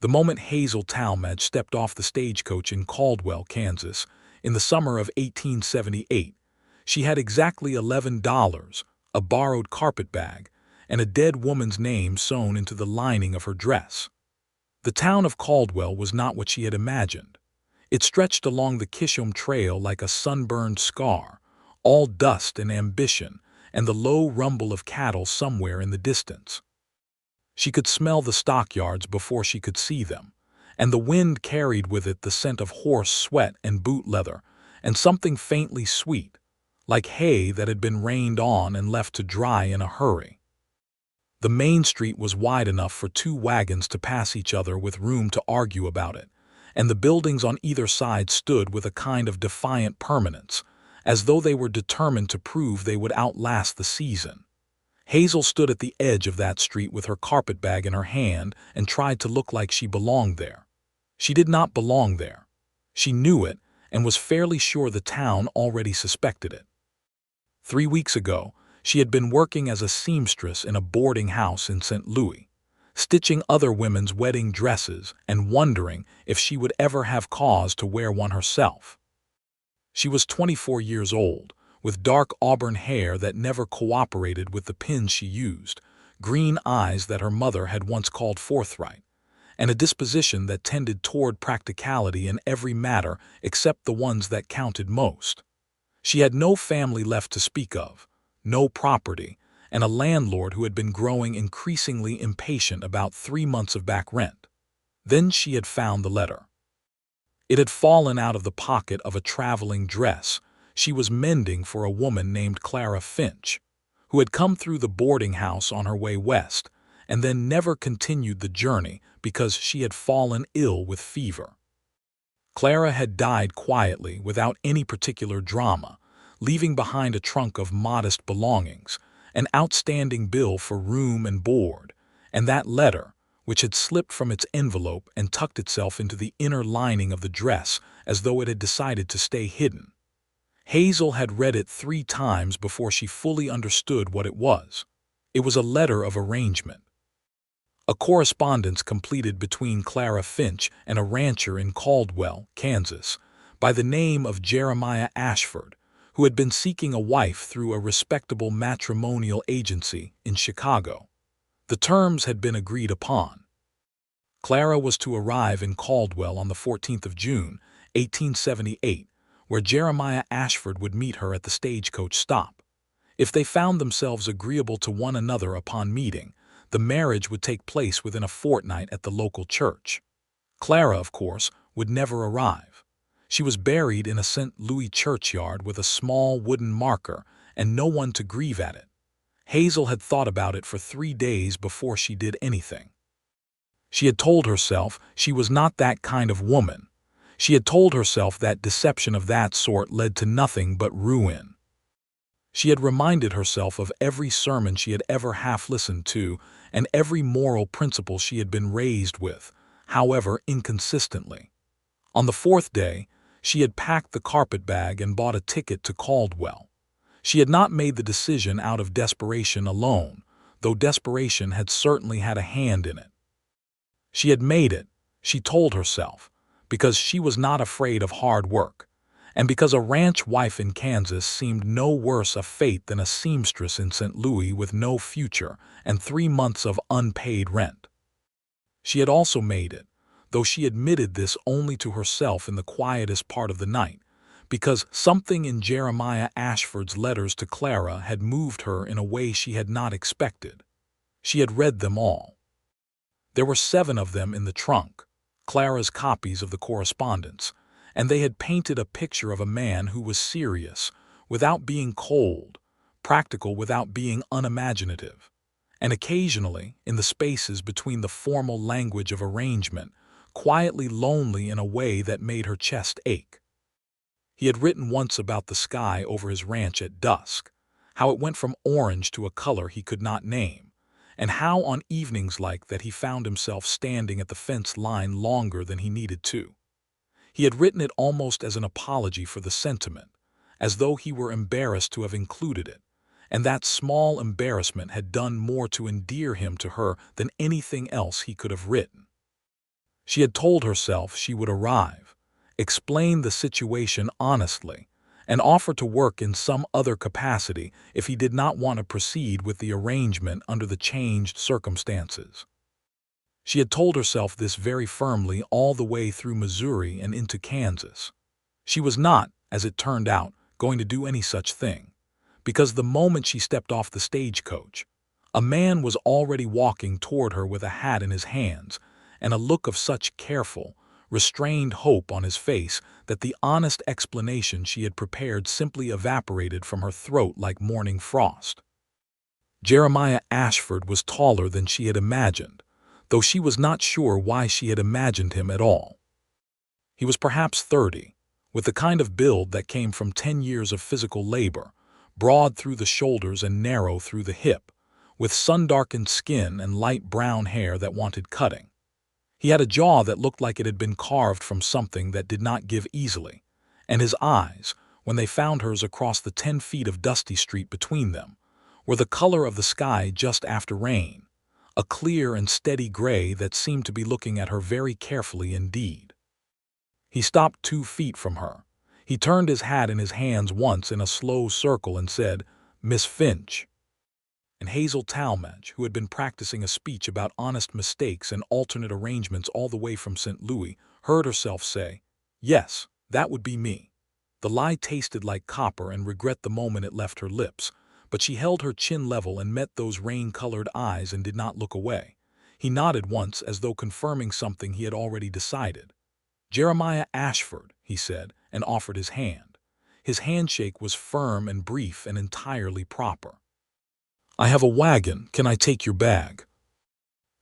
The moment Hazel Talmadge stepped off the stagecoach in Caldwell, Kansas, in the summer of 1878, she had exactly $11, a borrowed carpetbag, and a dead woman's name sewn into the lining of her dress. The town of Caldwell was not what she had imagined. It stretched along the Kishom Trail like a sunburned scar, all dust and ambition, and the low rumble of cattle somewhere in the distance. She could smell the stockyards before she could see them, and the wind carried with it the scent of horse sweat and boot leather, and something faintly sweet, like hay that had been rained on and left to dry in a hurry. The main street was wide enough for two wagons to pass each other with room to argue about it, and the buildings on either side stood with a kind of defiant permanence, as though they were determined to prove they would outlast the season. Hazel stood at the edge of that street with her carpetbag in her hand and tried to look like she belonged there. She did not belong there. She knew it and was fairly sure the town already suspected it. 3 weeks ago, she had been working as a seamstress in a boarding house in St. Louis, stitching other women's wedding dresses and wondering if she would ever have cause to wear one herself. She was 24 years old, with dark auburn hair that never cooperated with the pins she used, green eyes that her mother had once called forthright, and a disposition that tended toward practicality in every matter except the ones that counted most. She had no family left to speak of, no property, and a landlord who had been growing increasingly impatient about 3 months of back rent. Then she had found the letter. It had fallen out of the pocket of a traveling dress she was mending for a woman named Clara Finch, who had come through the boarding house on her way west and then never continued the journey because she had fallen ill with fever. Clara had died quietly without any particular drama, leaving behind a trunk of modest belongings, an outstanding bill for room and board, and that letter, which had slipped from its envelope and tucked itself into the inner lining of the dress as though it had decided to stay hidden. Hazel had read it 3 times before she fully understood what it was. It was a letter of arrangement. A correspondence completed between Clara Finch and a rancher in Caldwell, Kansas, by the name of Jeremiah Ashford, who had been seeking a wife through a respectable matrimonial agency in Chicago. The terms had been agreed upon. Clara was to arrive in Caldwell on the 14th of June, 1878, where Jeremiah Ashford would meet her at the stagecoach stop. If they found themselves agreeable to one another upon meeting, the marriage would take place within a fortnight at the local church. Clara, of course, would never arrive. She was buried in a St. Louis churchyard with a small wooden marker and no one to grieve at it. Hazel had thought about it for 3 days before she did anything. She had told herself she was not that kind of woman. She had told herself that deception of that sort led to nothing but ruin. She had reminded herself of every sermon she had ever half listened to and every moral principle she had been raised with, however inconsistently. On the 4th day, she had packed the carpetbag and bought a ticket to Caldwell. She had not made the decision out of desperation alone, though desperation had certainly had a hand in it. She had made it, she told herself, because she was not afraid of hard work, and because a ranch wife in Kansas seemed no worse a fate than a seamstress in St. Louis with no future and 3 months of unpaid rent. She had also made it, though she admitted this only to herself in the quietest part of the night, because something in Jeremiah Ashford's letters to Clara had moved her in a way she had not expected. She had read them all. There were 7 of them in the trunk, Clara's copies of the correspondence, and they had painted a picture of a man who was serious without being cold, practical without being unimaginative, and occasionally, in the spaces between the formal language of arrangement, quietly lonely in a way that made her chest ache. He had written once about the sky over his ranch at dusk, how it went from orange to a color he could not name, and how on evenings like that he found himself standing at the fence line longer than he needed to. He had written it almost as an apology for the sentiment, as though he were embarrassed to have included it, and that small embarrassment had done more to endear him to her than anything else he could have written. She had told herself she would arrive, explain the situation honestly, and offer to work in some other capacity if he did not want to proceed with the arrangement under the changed circumstances. She had told herself this very firmly all the way through Missouri and into Kansas. She was not, as it turned out, going to do any such thing, because the moment she stepped off the stagecoach, a man was already walking toward her with a hat in his hands and a look of such careful, restrained hope on his face that the honest explanation she had prepared simply evaporated from her throat like morning frost. Jeremiah Ashford was taller than she had imagined, though she was not sure why she had imagined him at all. He was perhaps 30, with the kind of build that came from 10 years of physical labor, broad through the shoulders and narrow through the hip, with sun-darkened skin and light brown hair that wanted cutting. He had a jaw that looked like it had been carved from something that did not give easily, and his eyes, when they found hers across the 10 feet of dusty street between them, were the color of the sky just after rain, a clear and steady gray that seemed to be looking at her very carefully indeed. He stopped 2 feet from her. He turned his hat in his hands once in a slow circle and said, "Miss Finch." And Hazel Talmadge, who had been practicing a speech about honest mistakes and alternate arrangements all the way from St. Louis, heard herself say, "Yes, that would be me." The lie tasted like copper and regret the moment it left her lips, but she held her chin level and met those rain-colored eyes and did not look away. He nodded once as though confirming something he had already decided. "Jeremiah Ashford," he said, and offered his hand. His handshake was firm and brief and entirely proper. "I have a wagon. Can I take your bag?"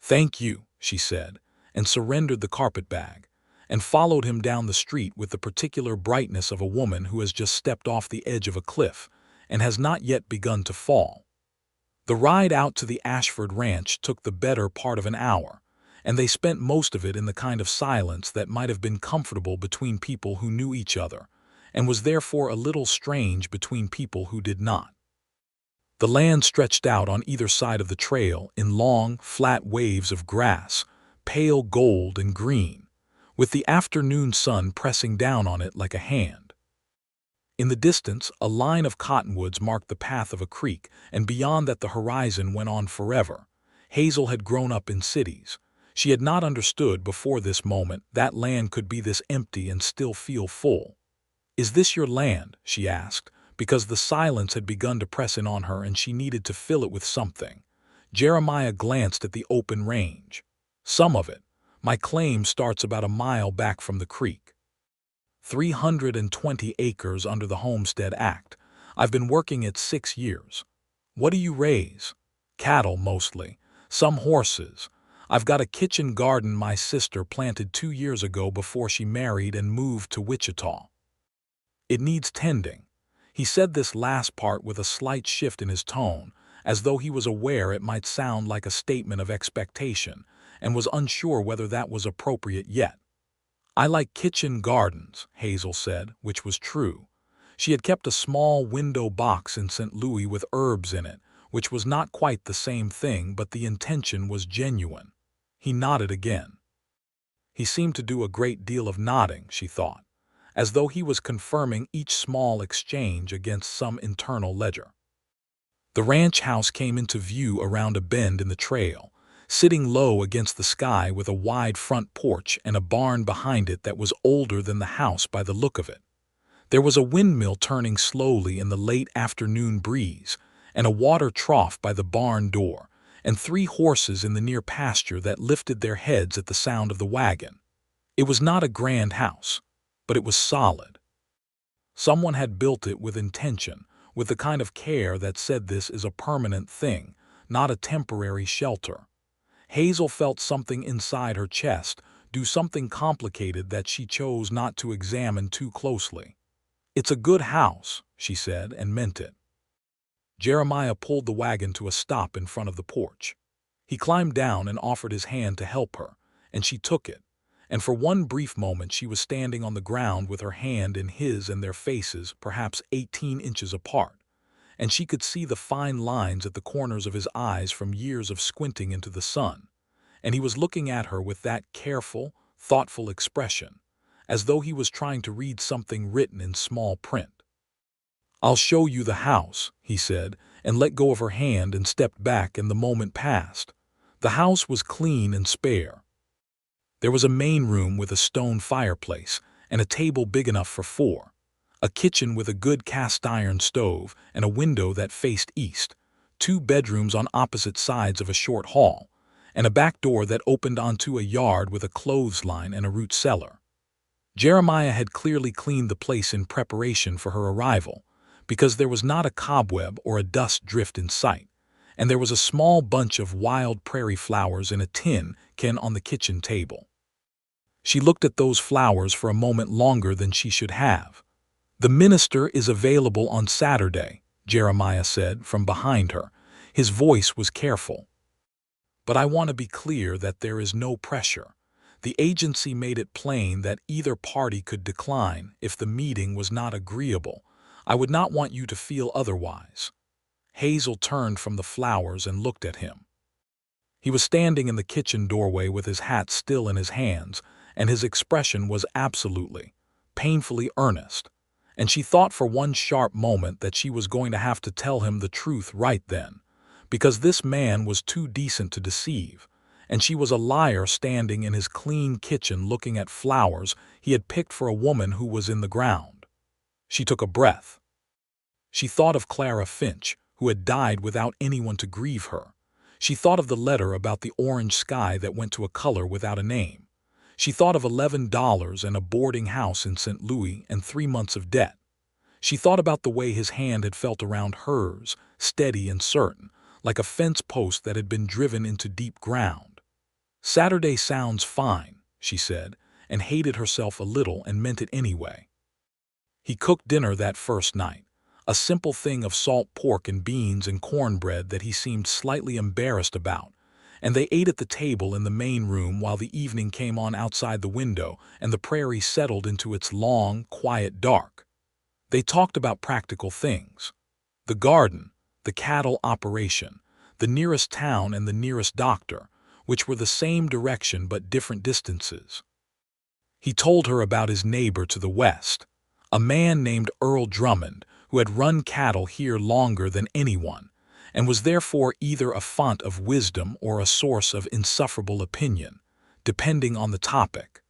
"Thank you," she said, and surrendered the carpet-bag, and followed him down the street with the particular brightness of a woman who has just stepped off the edge of a cliff and has not yet begun to fall. The ride out to the Ashford ranch took the better part of an hour, and they spent most of it in the kind of silence that might have been comfortable between people who knew each other, and was therefore a little strange between people who did not. The land stretched out on either side of the trail in long, flat waves of grass, pale gold and green, with the afternoon sun pressing down on it like a hand. In the distance, a line of cottonwoods marked the path of a creek, and beyond that the horizon went on forever. Hazel had grown up in cities. She had not understood before this moment that land could be this empty and still feel full. "Is this your land?" she asked, because the silence had begun to press in on her and she needed to fill it with something. Jeremiah glanced at the open range. "Some of it. My claim starts about a mile back from the creek. 320 acres under the Homestead Act. I've been working it 6 years. What do you raise?" "Cattle, mostly. Some horses. I've got a kitchen garden my sister planted 2 years ago before she married and moved to Wichita. It needs tending." He said this last part with a slight shift in his tone, as though he was aware it might sound like a statement of expectation, and was unsure whether that was appropriate yet. "I like kitchen gardens," Hazel said, which was true. She had kept a small window box in St. Louis with herbs in it, which was not quite the same thing, but the intention was genuine. He nodded again. He seemed to do a great deal of nodding, she thought, as though he was confirming each small exchange against some internal ledger. The ranch house came into view around a bend in the trail, sitting low against the sky with a wide front porch and a barn behind it that was older than the house by the look of it. There was a windmill turning slowly in the late afternoon breeze, and a water trough by the barn door, and 3 horses in the near pasture that lifted their heads at the sound of the wagon. It was not a grand house, but it was solid. Someone had built it with intention, with the kind of care that said this is a permanent thing, not a temporary shelter. Hazel felt something inside her chest do something complicated that she chose not to examine too closely. "It's a good house," she said, and meant it. Jeremiah pulled the wagon to a stop in front of the porch. He climbed down and offered his hand to help her, and she took it. And for one brief moment she was standing on the ground with her hand in his and their faces perhaps 18 inches apart, and she could see the fine lines at the corners of his eyes from years of squinting into the sun, and he was looking at her with that careful, thoughtful expression, as though he was trying to read something written in small print. "I'll show you the house," he said, and let go of her hand and stepped back, and the moment passed. The house was clean and spare. There was a main room with a stone fireplace and a table big enough for four, a kitchen with a good cast-iron stove and a window that faced east, two bedrooms on opposite sides of a short hall, and a back door that opened onto a yard with a clothesline and a root cellar. Jeremiah had clearly cleaned the place in preparation for her arrival, because there was not a cobweb or a dust drift in sight, and there was a small bunch of wild prairie flowers in a tin can on the kitchen table. She looked at those flowers for a moment longer than she should have. "The minister is available on Saturday," Jeremiah said from behind her. His voice was careful. "But I want to be clear that there is no pressure. The agency made it plain that either party could decline if the meeting was not agreeable. I would not want you to feel otherwise." Hazel turned from the flowers and looked at him. He was standing in the kitchen doorway with his hat still in his hands, and his expression was absolutely, painfully earnest. And she thought for one sharp moment that she was going to have to tell him the truth right then, because this man was too decent to deceive, and she was a liar standing in his clean kitchen looking at flowers he had picked for a woman who was in the ground. She took a breath. She thought of Clara Finch, who had died without anyone to grieve her. She thought of the letter about the orange sky that went to a color without a name. She thought of $11 and a boarding house in St. Louis and 3 months of debt. She thought about the way his hand had felt around hers, steady and certain, like a fence post that had been driven into deep ground. "Saturday sounds fine," she said, and hated herself a little and meant it anyway. He cooked dinner that first night, a simple thing of salt pork and beans and cornbread that he seemed slightly embarrassed about, and they ate at the table in the main room while the evening came on outside the window and the prairie settled into its long, quiet dark. They talked about practical things: the garden, the cattle operation, the nearest town and the nearest doctor, which were the same direction but different distances. He told her about his neighbor to the west, a man named Earl Drummond, who had run cattle here longer than anyone, and was therefore either a font of wisdom or a source of insufferable opinion, depending on the topic.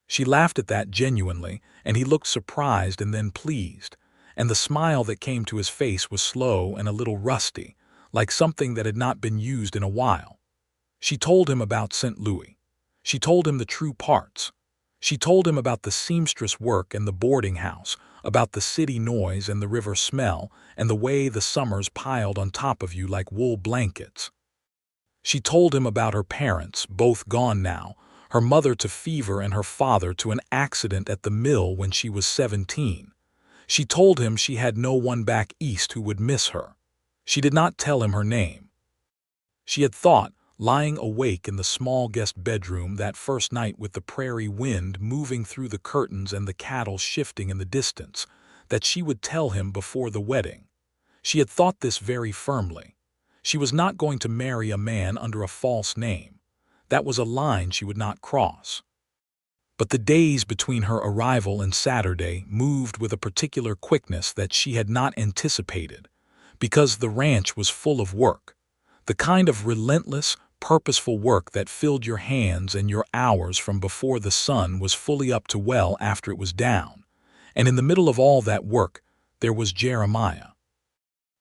She laughed at that genuinely, and he looked surprised and then pleased, and the smile that came to his face was slow and a little rusty, like something that had not been used in a while. She told him about St. Louis. She told him the true parts. She told him about the seamstress work and the boarding house, about the city noise and the river smell, and the way the summers piled on top of you like wool blankets. She told him about her parents, both gone now, her mother to fever and her father to an accident at the mill when she was 17. She told him she had no one back east who would miss her. She did not tell him her name. She had thought, lying awake in the small guest bedroom that first night with the prairie wind moving through the curtains and the cattle shifting in the distance, that she would tell him before the wedding. She had thought this very firmly. She was not going to marry a man under a false name. That was a line she would not cross. But the days between her arrival and Saturday moved with a particular quickness that she had not anticipated, because the ranch was full of work, the kind of relentless, purposeful work that filled your hands and your hours from before the sun was fully up to well after it was down. And in the middle of all that work, there was Jeremiah.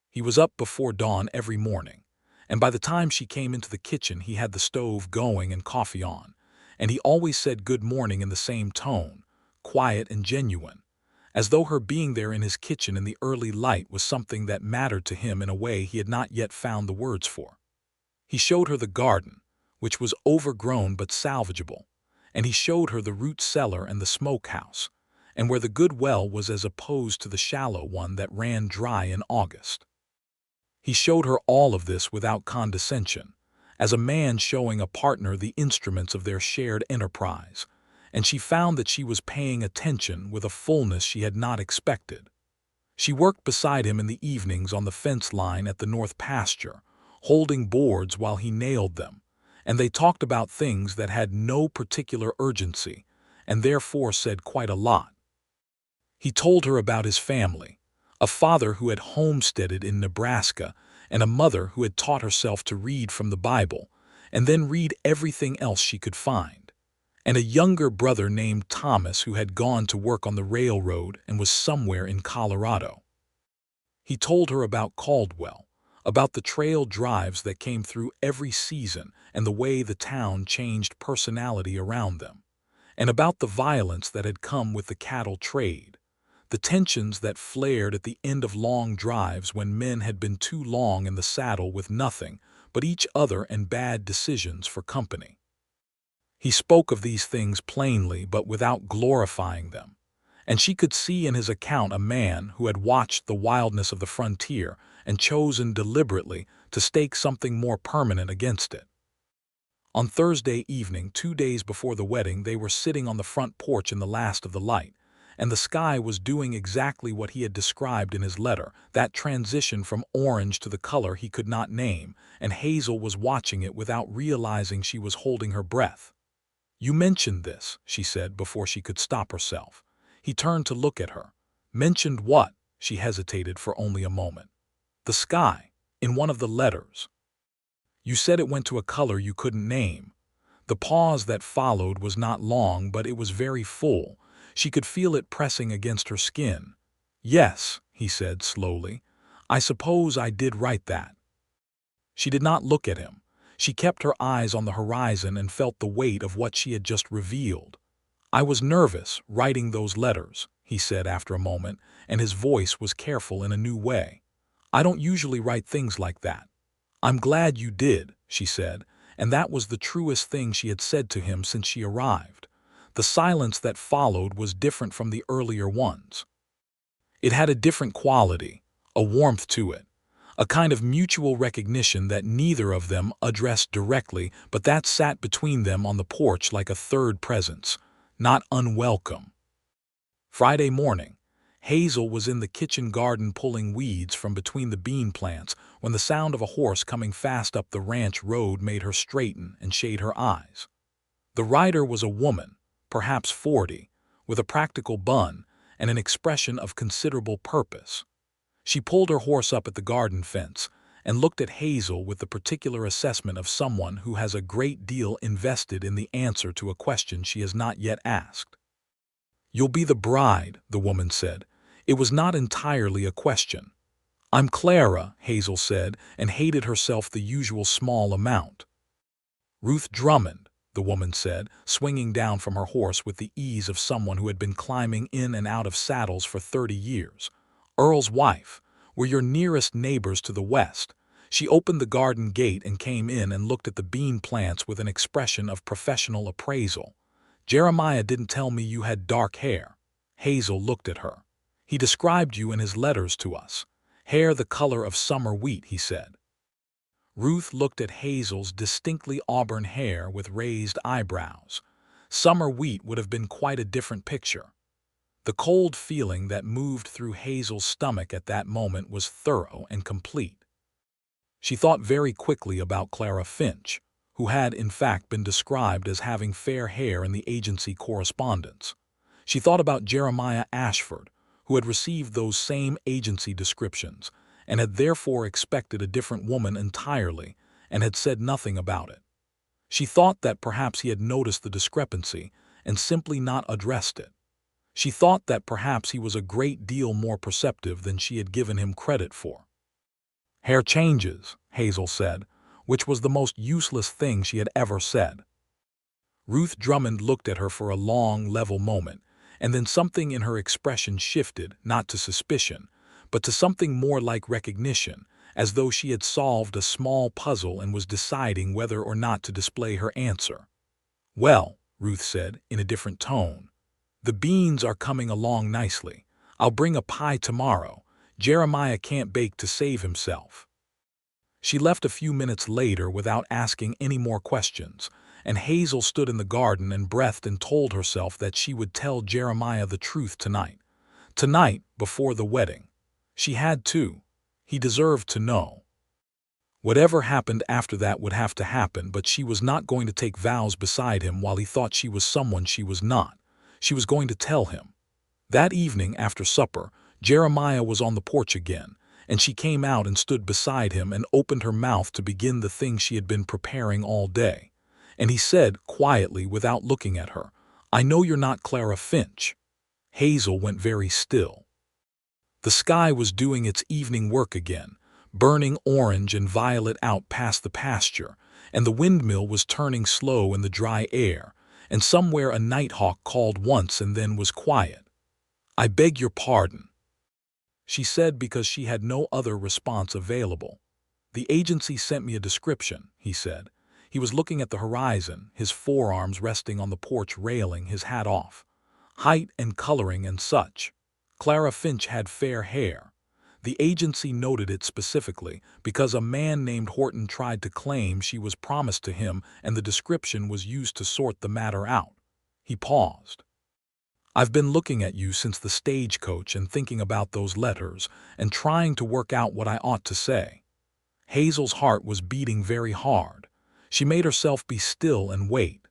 He was up before dawn every morning, and by the time she came into the kitchen he had the stove going and coffee on, and he always said good morning in the same tone, quiet and genuine, as though her being there in his kitchen in the early light was something that mattered to him in a way he had not yet found the words for. He showed her the garden, which was overgrown but salvageable, and he showed her the root cellar and the smokehouse, and where the good well was as opposed to the shallow one that ran dry in August. He showed her all of this without condescension, as a man showing a partner the instruments of their shared enterprise, and she found that she was paying attention with a fullness she had not expected. She worked beside him in the evenings on the fence line at the north pasture, holding boards while he nailed them, and they talked about things that had no particular urgency, and therefore said quite a lot. He told her about his family, a father who had homesteaded in Nebraska, and a mother who had taught herself to read from the Bible, and then read everything else she could find, and a younger brother named Thomas who had gone to work on the railroad and was somewhere in Colorado. He told her about Caldwell, about the trail drives that came through every season and the way the town changed personality around them, and about the violence that had come with the cattle trade, the tensions that flared at the end of long drives when men had been too long in the saddle with nothing but each other and bad decisions for company. He spoke of these things plainly but without glorifying them, and she could see in his account a man who had watched the wildness of the frontier and chosen deliberately to stake something more permanent against it. On Thursday evening, 2 days before the wedding, they were sitting on the front porch in the last of the light, and the sky was doing exactly what he had described in his letter, that transition from orange to the color he could not name, and Hazel was watching it without realizing she was holding her breath. "You mentioned this," she said before she could stop herself. He turned to look at her. "Mentioned what?" She hesitated for only a moment. "The sky, in one of the letters. You said it went to a color you couldn't name." The pause that followed was not long, but it was very full. She could feel it pressing against her skin. "Yes," he said slowly. "I suppose I did write that." She did not look at him. She kept her eyes on the horizon and felt the weight of what she had just revealed. "I was nervous writing those letters," he said after a moment, and his voice was careful in a new way. "I don't usually write things like that." "I'm glad you did," she said, and that was the truest thing she had said to him since she arrived. The silence that followed was different from the earlier ones. It had a different quality, a warmth to it, a kind of mutual recognition that neither of them addressed directly, but that sat between them on the porch like a third presence, not unwelcome. Friday morning, Hazel was in the kitchen garden pulling weeds from between the bean plants when the sound of a horse coming fast up the ranch road made her straighten and shade her eyes. The rider was a woman, perhaps 40, with a practical bun and an expression of considerable purpose. She pulled her horse up at the garden fence and looked at Hazel with the particular assessment of someone who has a great deal invested in the answer to a question she has not yet asked. "You'll be the bride," the woman said. It was not entirely a question. "I'm Clara," Hazel said, and hated herself the usual small amount. "Ruth Drummond," the woman said, swinging down from her horse with the ease of someone who had been climbing in and out of saddles for 30 years. "Earl's wife. We're your nearest neighbors to the west." She opened the garden gate and came in and looked at the bean plants with an expression of professional appraisal. "Jeremiah didn't tell me you had dark hair." Hazel looked at her. "He described you in his letters to us. Hair the color of summer wheat," he said. Ruth looked at Hazel's distinctly auburn hair with raised eyebrows. Summer wheat would have been quite a different picture. The cold feeling that moved through Hazel's stomach at that moment was thorough and complete. She thought very quickly about Clara Finch, who had in fact been described as having fair hair in the agency correspondence. She thought about Jeremiah Ashford, who had received those same agency descriptions, and had therefore expected a different woman entirely, and had said nothing about it. She thought that perhaps he had noticed the discrepancy and simply not addressed it. She thought that perhaps he was a great deal more perceptive than she had given him credit for. "Hair changes," Hazel said, which was the most useless thing she had ever said. Ruth Drummond looked at her for a long, level moment, and then something in her expression shifted, not to suspicion, but to something more like recognition, as though she had solved a small puzzle and was deciding whether or not to display her answer. "Well," Ruth said, in a different tone, "the beans are coming along nicely. I'll bring a pie tomorrow. Jeremiah can't bake to save himself." She left a few minutes later without asking any more questions, and Hazel stood in the garden and breathed and told herself that she would tell Jeremiah the truth tonight. Tonight, before the wedding. She had to. He deserved to know. Whatever happened after that would have to happen, but she was not going to take vows beside him while he thought she was someone she was not. She was going to tell him. That evening after supper, Jeremiah was on the porch again, and she came out and stood beside him and opened her mouth to begin the thing she had been preparing all day. And he said, quietly, without looking at her, "I know you're not Clara Finch." Hazel went very still. The sky was doing its evening work again, burning orange and violet out past the pasture, and the windmill was turning slow in the dry air, and somewhere a nighthawk called once and then was quiet. "I beg your pardon," she said, because she had no other response available. "The agency sent me a description," he said. He was looking at the horizon, his forearms resting on the porch railing, his hat off. "Height and coloring and such. Clara Finch had fair hair. The agency noted it specifically because a man named Horton tried to claim she was promised to him, and the description was used to sort the matter out." He paused. "I've been looking at you since the stagecoach and thinking about those letters and trying to work out what I ought to say." Hazel's heart was beating very hard. She made herself be still and wait.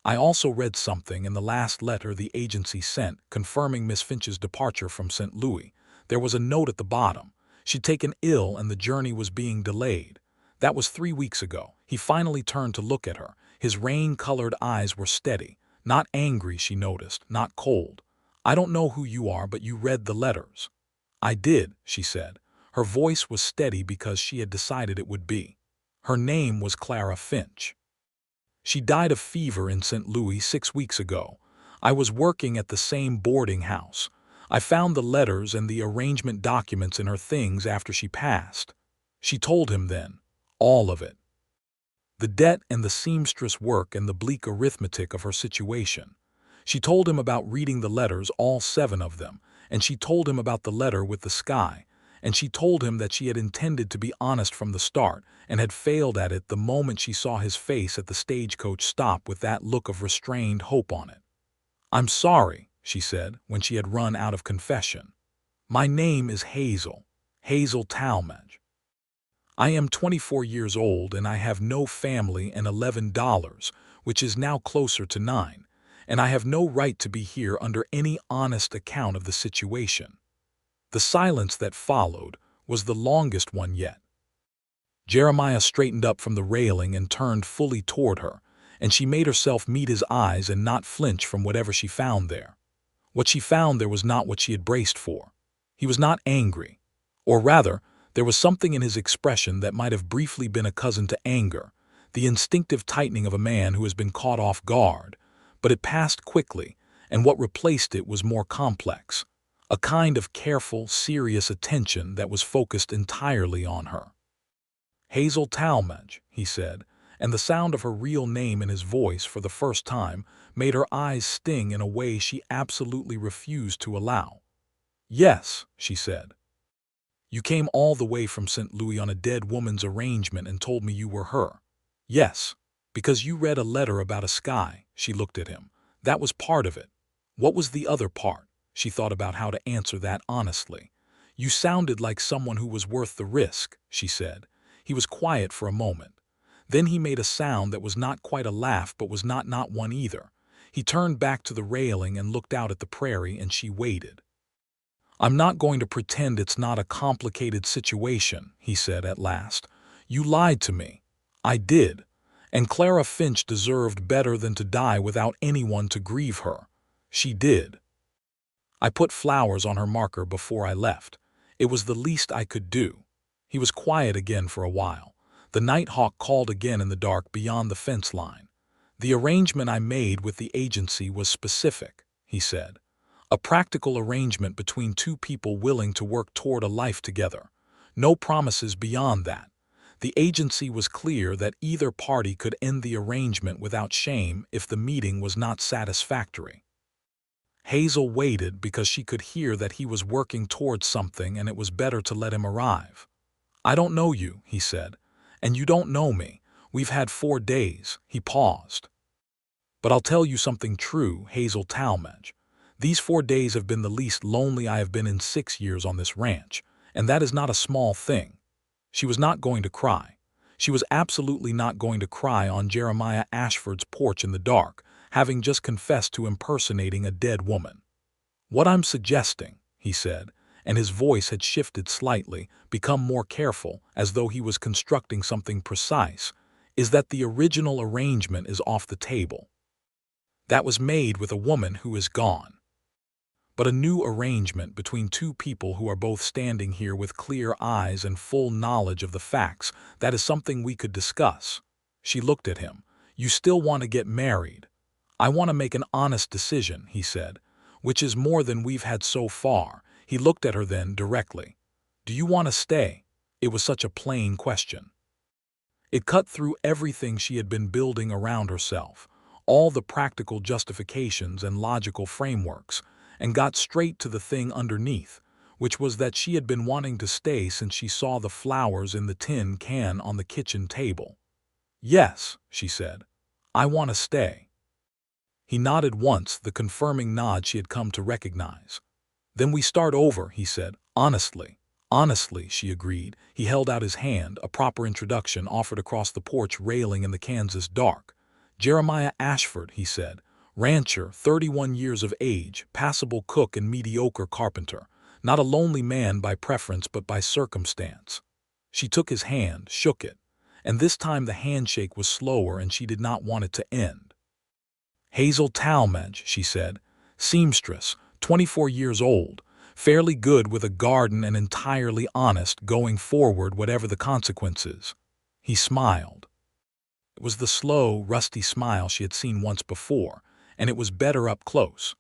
"I also read something in the last letter the agency sent, confirming Miss Finch's departure from St. Louis. There was a note at the bottom. She'd taken ill and the journey was being delayed. That was 3 weeks ago." He finally turned to look at her. His rain-colored eyes were steady. Not angry, she noticed, not cold. "I don't know who you are, but you read the letters." "I did," she said. Her voice was steady because she had decided it would be. "Her name was Clara Finch. She died of fever in St. Louis 6 weeks ago. I was working at the same boarding house. I found the letters and the arrangement documents in her things after she passed." She told him then. All of it. The debt and the seamstress work and the bleak arithmetic of her situation. She told him about reading the letters, all 7 of them, and she told him about the letter with the sky, and she told him that she had intended to be honest from the start and had failed at it the moment she saw his face at the stagecoach stop with that look of restrained hope on it. "I'm sorry," she said, when she had run out of confession. "My name is Hazel Talmadge. I am 24 years old and I have no family and $11, which is now closer to 9, and I have no right to be here under any honest account of the situation." The silence that followed was the longest one yet. Jeremiah straightened up from the railing and turned fully toward her, and she made herself meet his eyes and not flinch from whatever she found there. What she found there was not what she had braced for. He was not angry. Or rather, there was something in his expression that might have briefly been a cousin to anger, the instinctive tightening of a man who has been caught off guard, but it passed quickly, and what replaced it was more complex, a kind of careful, serious attention that was focused entirely on her. "Hazel Talmadge," he said, and the sound of her real name in his voice for the first time made her eyes sting in a way she absolutely refused to allow. "Yes," she said. "You came all the way from St. Louis on a dead woman's arrangement and told me you were her." "Yes, because you read a letter about a sky." She looked at him. "That was part of it. What was the other part?" She thought about how to answer that honestly. "You sounded like someone who was worth the risk," she said. He was quiet for a moment. Then he made a sound that was not quite a laugh but was not one either. He turned back to the railing and looked out at the prairie, and she waited. "I'm not going to pretend it's not a complicated situation," he said at last. "You lied to me. I did. And Clara Finch deserved better than to die without anyone to grieve her. She did. I put flowers on her marker before I left. It was the least I could do." He was quiet again for a while. The nighthawk called again in the dark beyond the fence line. "The arrangement I made with the agency was specific," he said. "A practical arrangement between 2 people willing to work toward a life together. No promises beyond that. The agency was clear that either party could end the arrangement without shame if the meeting was not satisfactory." Hazel waited because she could hear that he was working towards something and it was better to let him arrive. "I don't know you," he said, "and you don't know me. We've had 4 days." He paused. "But I'll tell you something true, Hazel Talmadge. These 4 days have been the least lonely I have been in 6 years on this ranch, and that is not a small thing." She was not going to cry. She was absolutely not going to cry on Jeremiah Ashford's porch in the dark, having just confessed to impersonating a dead woman. "What I'm suggesting," he said, and his voice had shifted slightly, become more careful, as though he was constructing something precise, "is that the original arrangement is off the table. That was made with a woman who is gone. But a new arrangement between two people who are both standing here with clear eyes and full knowledge of the facts, that is something we could discuss." She looked at him. "You still want to get married?" "I want to make an honest decision," he said, "which is more than we've had so far." He looked at her then directly. "Do you want to stay?" It was such a plain question. It cut through everything she had been building around herself, all the practical justifications and logical frameworks, and got straight to the thing underneath, which was that she had been wanting to stay since she saw the flowers in the tin can on the kitchen table. "Yes," she said, "I want to stay." He nodded once, the confirming nod she had come to recognize. "Then we start over," he said. "Honestly." "Honestly," she agreed. He held out his hand, a proper introduction offered across the porch railing in the Kansas dark. "Jeremiah Ashford," he said. "Rancher, 31 years of age, passable cook and mediocre carpenter. Not a lonely man by preference but by circumstance." She took his hand, shook it, and this time the handshake was slower and she did not want it to end. "Hazel Talmadge," she said. "Seamstress, 24 years old, fairly good with a garden and entirely honest going forward whatever the consequences." He smiled. It was the slow, rusty smile she had seen once before, and it was better up close.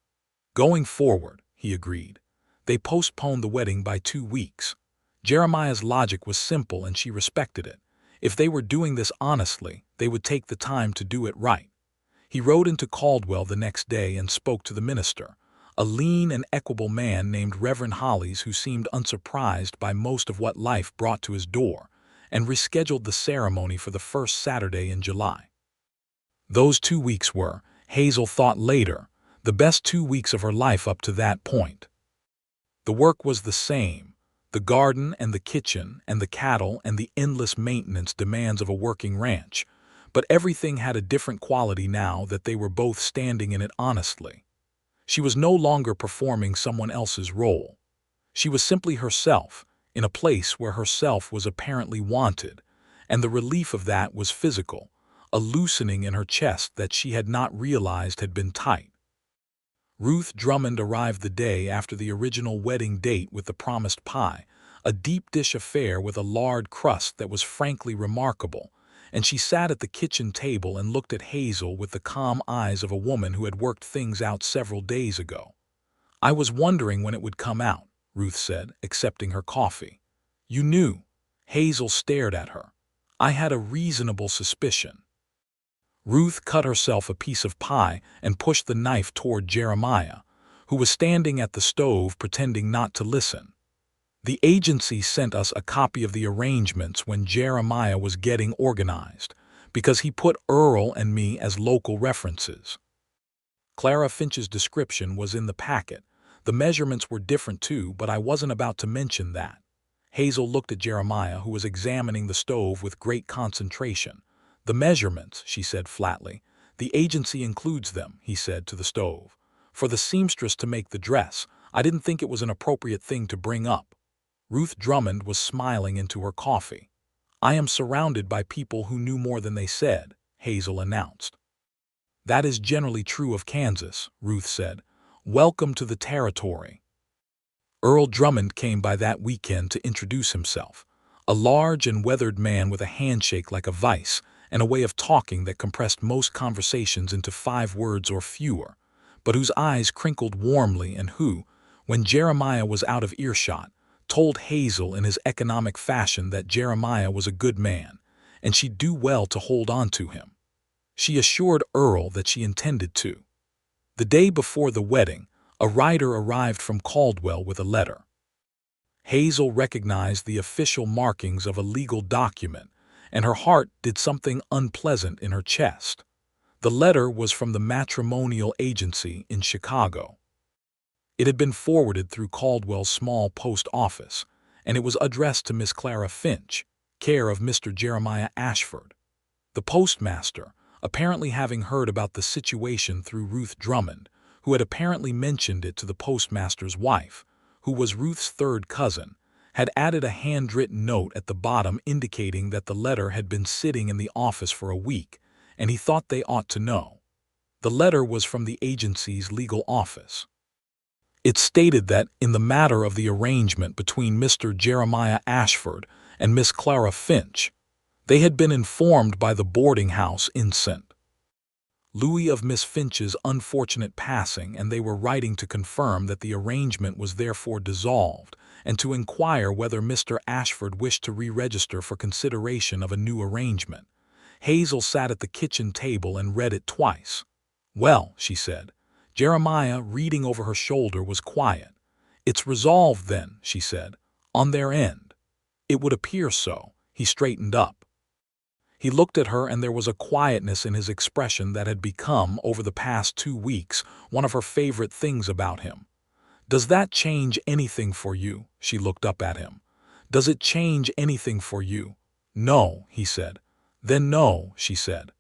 "Going forward," he agreed. They postponed the wedding by 2 weeks. Jeremiah's logic was simple and she respected it. If they were doing this honestly, they would take the time to do it right. He rode into Caldwell the next day and spoke to the minister, a lean and equable man named Reverend Hollies who seemed unsurprised by most of what life brought to his door, and rescheduled the ceremony for the first Saturday in July. Those 2 weeks were, Hazel thought later, the best 2 weeks of her life up to that point. The work was the same, the garden and the kitchen and the cattle and the endless maintenance demands of a working ranch, but everything had a different quality now that they were both standing in it honestly. She was no longer performing someone else's role. She was simply herself, in a place where herself was apparently wanted, and the relief of that was physical, a loosening in her chest that she had not realized had been tight. Ruth Drummond arrived the day after the original wedding date with the promised pie, a deep dish affair with a lard crust that was frankly remarkable, and she sat at the kitchen table and looked at Hazel with the calm eyes of a woman who had worked things out several days ago. "I was wondering when it would come out," Ruth said, accepting her coffee. "You knew?" Hazel stared at her. "I had a reasonable suspicion." Ruth cut herself a piece of pie and pushed the knife toward Jeremiah, who was standing at the stove pretending not to listen. "The agency sent us a copy of the arrangements when Jeremiah was getting organized, because he put Earl and me as local references. Clara Finch's description was in the packet. The measurements were different too, but I wasn't about to mention that." Hazel looked at Jeremiah, who was examining the stove with great concentration. "The measurements," she said flatly. "The agency includes them," he said to the stove. "For the seamstress to make the dress, I didn't think it was an appropriate thing to bring up." Ruth Drummond was smiling into her coffee. "I am surrounded by people who knew more than they said," Hazel announced. "That is generally true of Kansas," Ruth said. "Welcome to the territory." Earl Drummond came by that weekend to introduce himself, a large and weathered man with a handshake like a vice, and a way of talking that compressed most conversations into 5 words or fewer, but whose eyes crinkled warmly and who, when Jeremiah was out of earshot, told Hazel in his economic fashion that Jeremiah was a good man, and she'd do well to hold on to him. She assured Earl that she intended to. The day before the wedding, a rider arrived from Caldwell with a letter. Hazel recognized the official markings of a legal document, and her heart did something unpleasant in her chest. The letter was from the matrimonial agency in Chicago. It had been forwarded through Caldwell's small post office, and it was addressed to Miss Clara Finch, care of Mr. Jeremiah Ashford. The postmaster, apparently having heard about the situation through Ruth Drummond, who had apparently mentioned it to the postmaster's wife, who was Ruth's third cousin, had added a handwritten note at the bottom indicating that the letter had been sitting in the office for a week, and he thought they ought to know. The letter was from the agency's legal office. It stated that, in the matter of the arrangement between Mr. Jeremiah Ashford and Miss Clara Finch, they had been informed by the boarding house in St. Louis of Miss Finch's unfortunate passing, and they were writing to confirm that the arrangement was therefore dissolved, and to inquire whether Mr. Ashford wished to re-register for consideration of a new arrangement. Hazel sat at the kitchen table and read it twice. "Well," she said. Jeremiah, reading over her shoulder, was quiet. "It's resolved then," she said, "on their end." "It would appear so." He straightened up. He looked at her, and there was a quietness in his expression that had become, over the past 2 weeks, one of her favorite things about him. "Does that change anything for you?" She looked up at him. "Does it change anything for you?" "No," he said. "Then no," she said.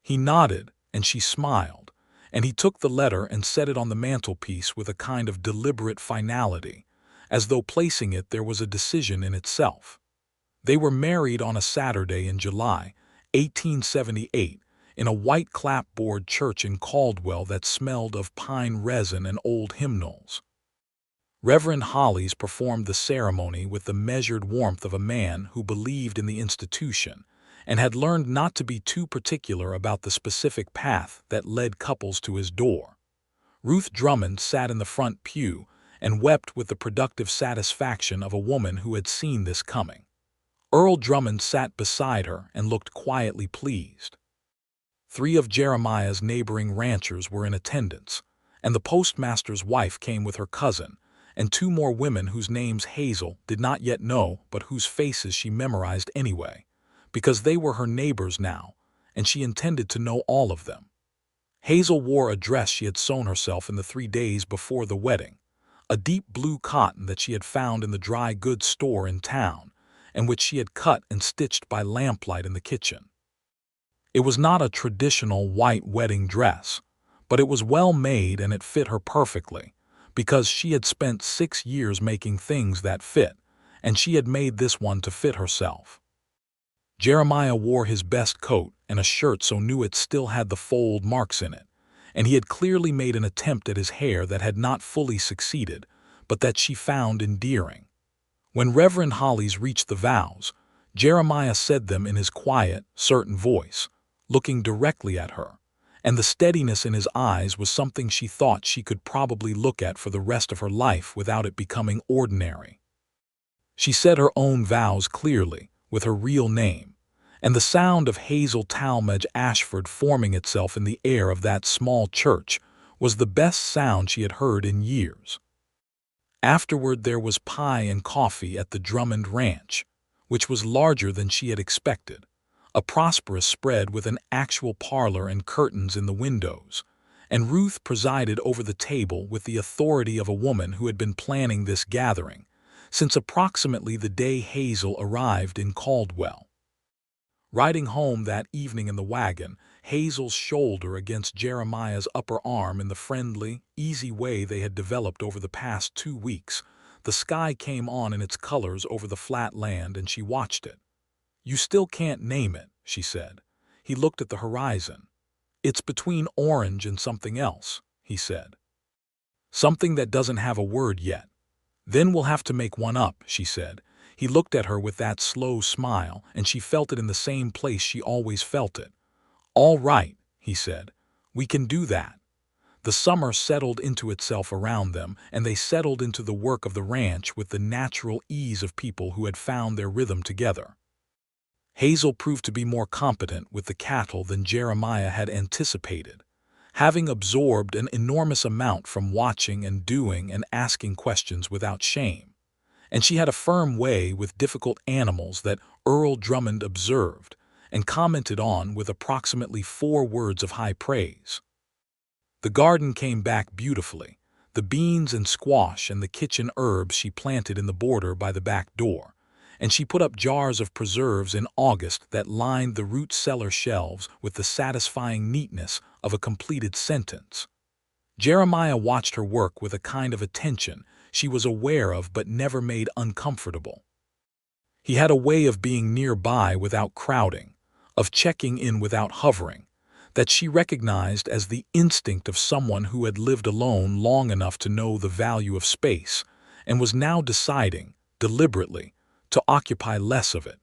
He nodded, and she smiled, and he took the letter and set it on the mantelpiece with a kind of deliberate finality, as though placing it there was a decision in itself. They were married on a Saturday in July, 1878, in a white clapboard church in Caldwell that smelled of pine resin and old hymnals. Reverend Hollis performed the ceremony with the measured warmth of a man who believed in the institution and had learned not to be too particular about the specific path that led couples to his door. Ruth Drummond sat in the front pew and wept with the productive satisfaction of a woman who had seen this coming. Earl Drummond sat beside her and looked quietly pleased. 3 of Jeremiah's neighboring ranchers were in attendance, and the postmaster's wife came with her cousin, and 2 more women whose names Hazel did not yet know but whose faces she memorized anyway, because they were her neighbors now, and she intended to know all of them. Hazel wore a dress she had sewn herself in the 3 days before the wedding, a deep blue cotton that she had found in the dry goods store in town, and which she had cut and stitched by lamplight in the kitchen. It was not a traditional white wedding dress, but it was well made and it fit her perfectly, because she had spent 6 years making things that fit, and she had made this one to fit herself. Jeremiah wore his best coat and a shirt so new it still had the fold marks in it, and he had clearly made an attempt at his hair that had not fully succeeded, but that she found endearing. When Reverend Hollis reached the vows, Jeremiah said them in his quiet, certain voice, looking directly at her, and the steadiness in his eyes was something she thought she could probably look at for the rest of her life without it becoming ordinary. She said her own vows clearly, with her real name, and the sound of Hazel Talmadge Ashford forming itself in the air of that small church was the best sound she had heard in years. Afterward there was pie and coffee at the Drummond Ranch, which was larger than she had expected, a prosperous spread with an actual parlor and curtains in the windows, and Ruth presided over the table with the authority of a woman who had been planning this gathering since approximately the day Hazel arrived in Caldwell. Riding home that evening in the wagon, Hazel's shoulder against Jeremiah's upper arm in the friendly, easy way they had developed over the past 2 weeks, the sky came on in its colors over the flat land and she watched it. "You still can't name it," she said. He looked at the horizon. "It's between orange and something else," he said. "Something that doesn't have a word yet." "Then we'll have to make one up," she said. He looked at her with that slow smile, and she felt it in the same place she always felt it. "All right," he said. "We can do that." The summer settled into itself around them, and they settled into the work of the ranch with the natural ease of people who had found their rhythm together. Hazel proved to be more competent with the cattle than Jeremiah had anticipated, having absorbed an enormous amount from watching and doing and asking questions without shame. And she had a firm way with difficult animals that Earl Drummond observed and commented on with approximately 4 words of high praise. The garden came back beautifully, the beans and squash and the kitchen herbs she planted in the border by the back door, and she put up jars of preserves in August that lined the root cellar shelves with the satisfying neatness of a completed sentence. Jeremiah watched her work with a kind of attention she was aware of but never made uncomfortable. He had a way of being nearby without crowding, of checking in without hovering, that she recognized as the instinct of someone who had lived alone long enough to know the value of space and was now deciding, deliberately, to occupy less of it.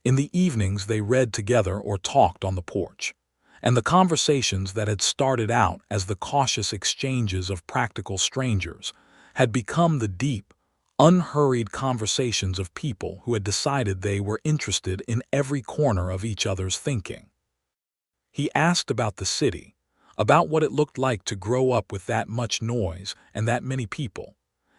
In the evenings they read together or talked on the porch, and the conversations that had started out as the cautious exchanges of practical strangers had become the deep, unhurried conversations of people who had decided they were interested in every corner of each other's thinking. He asked about the city, about what it looked like to grow up with that much noise and that many people,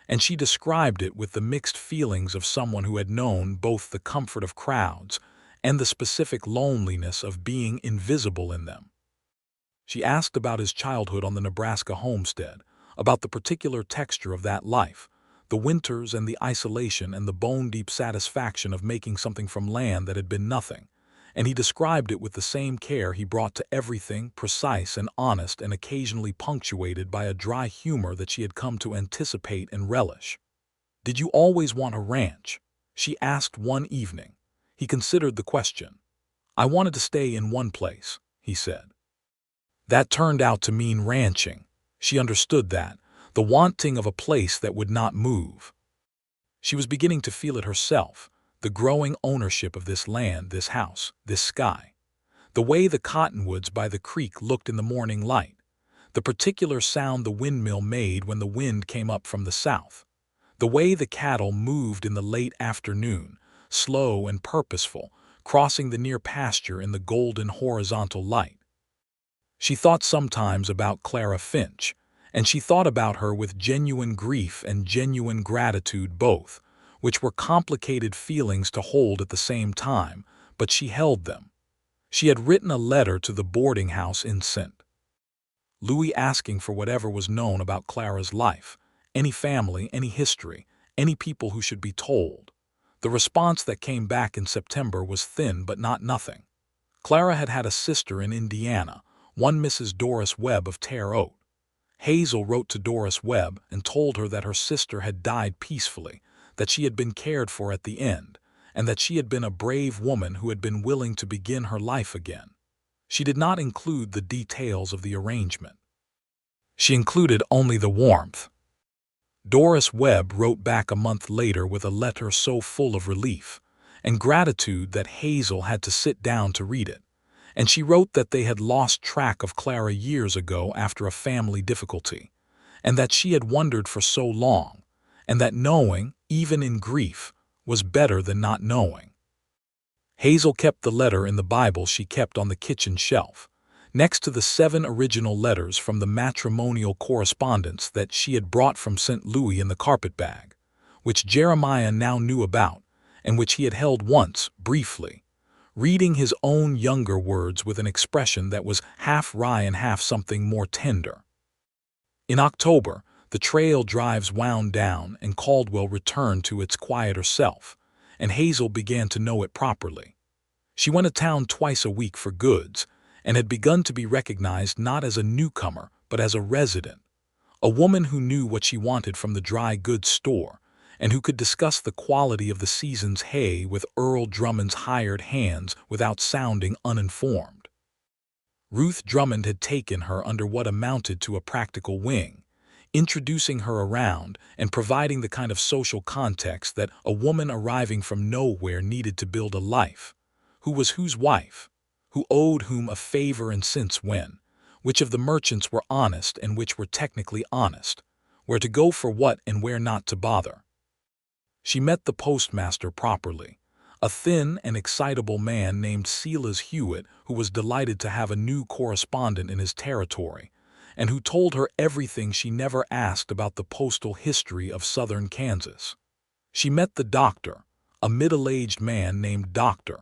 and she described it with the mixed feelings of someone who had known both the comfort of crowds and the specific loneliness of being invisible in them. She asked about his childhood on the Nebraska homestead, about the particular texture of that life, the winters and the isolation and the bone-deep satisfaction of making something from land that had been nothing, and he described it with the same care he brought to everything, precise and honest and occasionally punctuated by a dry humor that she had come to anticipate and relish. "Did you always want a ranch?" she asked one evening. He considered the question. "I wanted to stay in one place," he said. That turned out to mean ranching. She understood that, the wanting of a place that would not move. She was beginning to feel it herself, the growing ownership of this land, this house, this sky. The way the cottonwoods by the creek looked in the morning light, the particular sound the windmill made when the wind came up from the south, the way the cattle moved in the late afternoon, slow and purposeful, crossing the near pasture in the golden horizontal light. She thought sometimes about Clara Finch, and she thought about her with genuine grief and genuine gratitude both, which were complicated feelings to hold at the same time, but she held them. She had written a letter to the boarding house in St. Louis asking for whatever was known about Clara's life, any family, any history, any people who should be told. The response that came back in September was thin but not nothing. Clara had had a sister in Indiana, one Mrs. Doris Webb of Terre Haute. Hazel wrote to Doris Webb and told her that her sister had died peacefully, that she had been cared for at the end, and that she had been a brave woman who had been willing to begin her life again. She did not include the details of the arrangement. She included only the warmth. Doris Webb wrote back a month later with a letter so full of relief and gratitude that Hazel had to sit down to read it, and she wrote that they had lost track of Clara years ago after a family difficulty, and that she had wondered for so long, and that knowing, even in grief, was better than not knowing. Hazel kept the letter in the Bible she kept on the kitchen shelf, next to the 7 original letters from the matrimonial correspondence that she had brought from St. Louis in the carpetbag, which Jeremiah now knew about, and which he had held once, briefly, reading his own younger words with an expression that was half wry and half something more tender. In October, the trail drives wound down and Caldwell returned to its quieter self, and Hazel began to know it properly. She went to town twice a week for goods, and had begun to be recognized not as a newcomer but as a resident, a woman who knew what she wanted from the dry goods store, and who could discuss the quality of the season's hay with Earl Drummond's hired hands without sounding uninformed. Ruth Drummond had taken her under what amounted to a practical wing, introducing her around and providing the kind of social context that a woman arriving from nowhere needed to build a life. Who was whose wife? Who owed whom a favor and since when? Which of the merchants were honest and which were technically honest? Where to go for what and where not to bother? She met the postmaster properly, a thin and excitable man named Silas Hewitt who was delighted to have a new correspondent in his territory, and who told her everything she never asked about the postal history of southern Kansas. She met the doctor, a middle-aged man named Dr.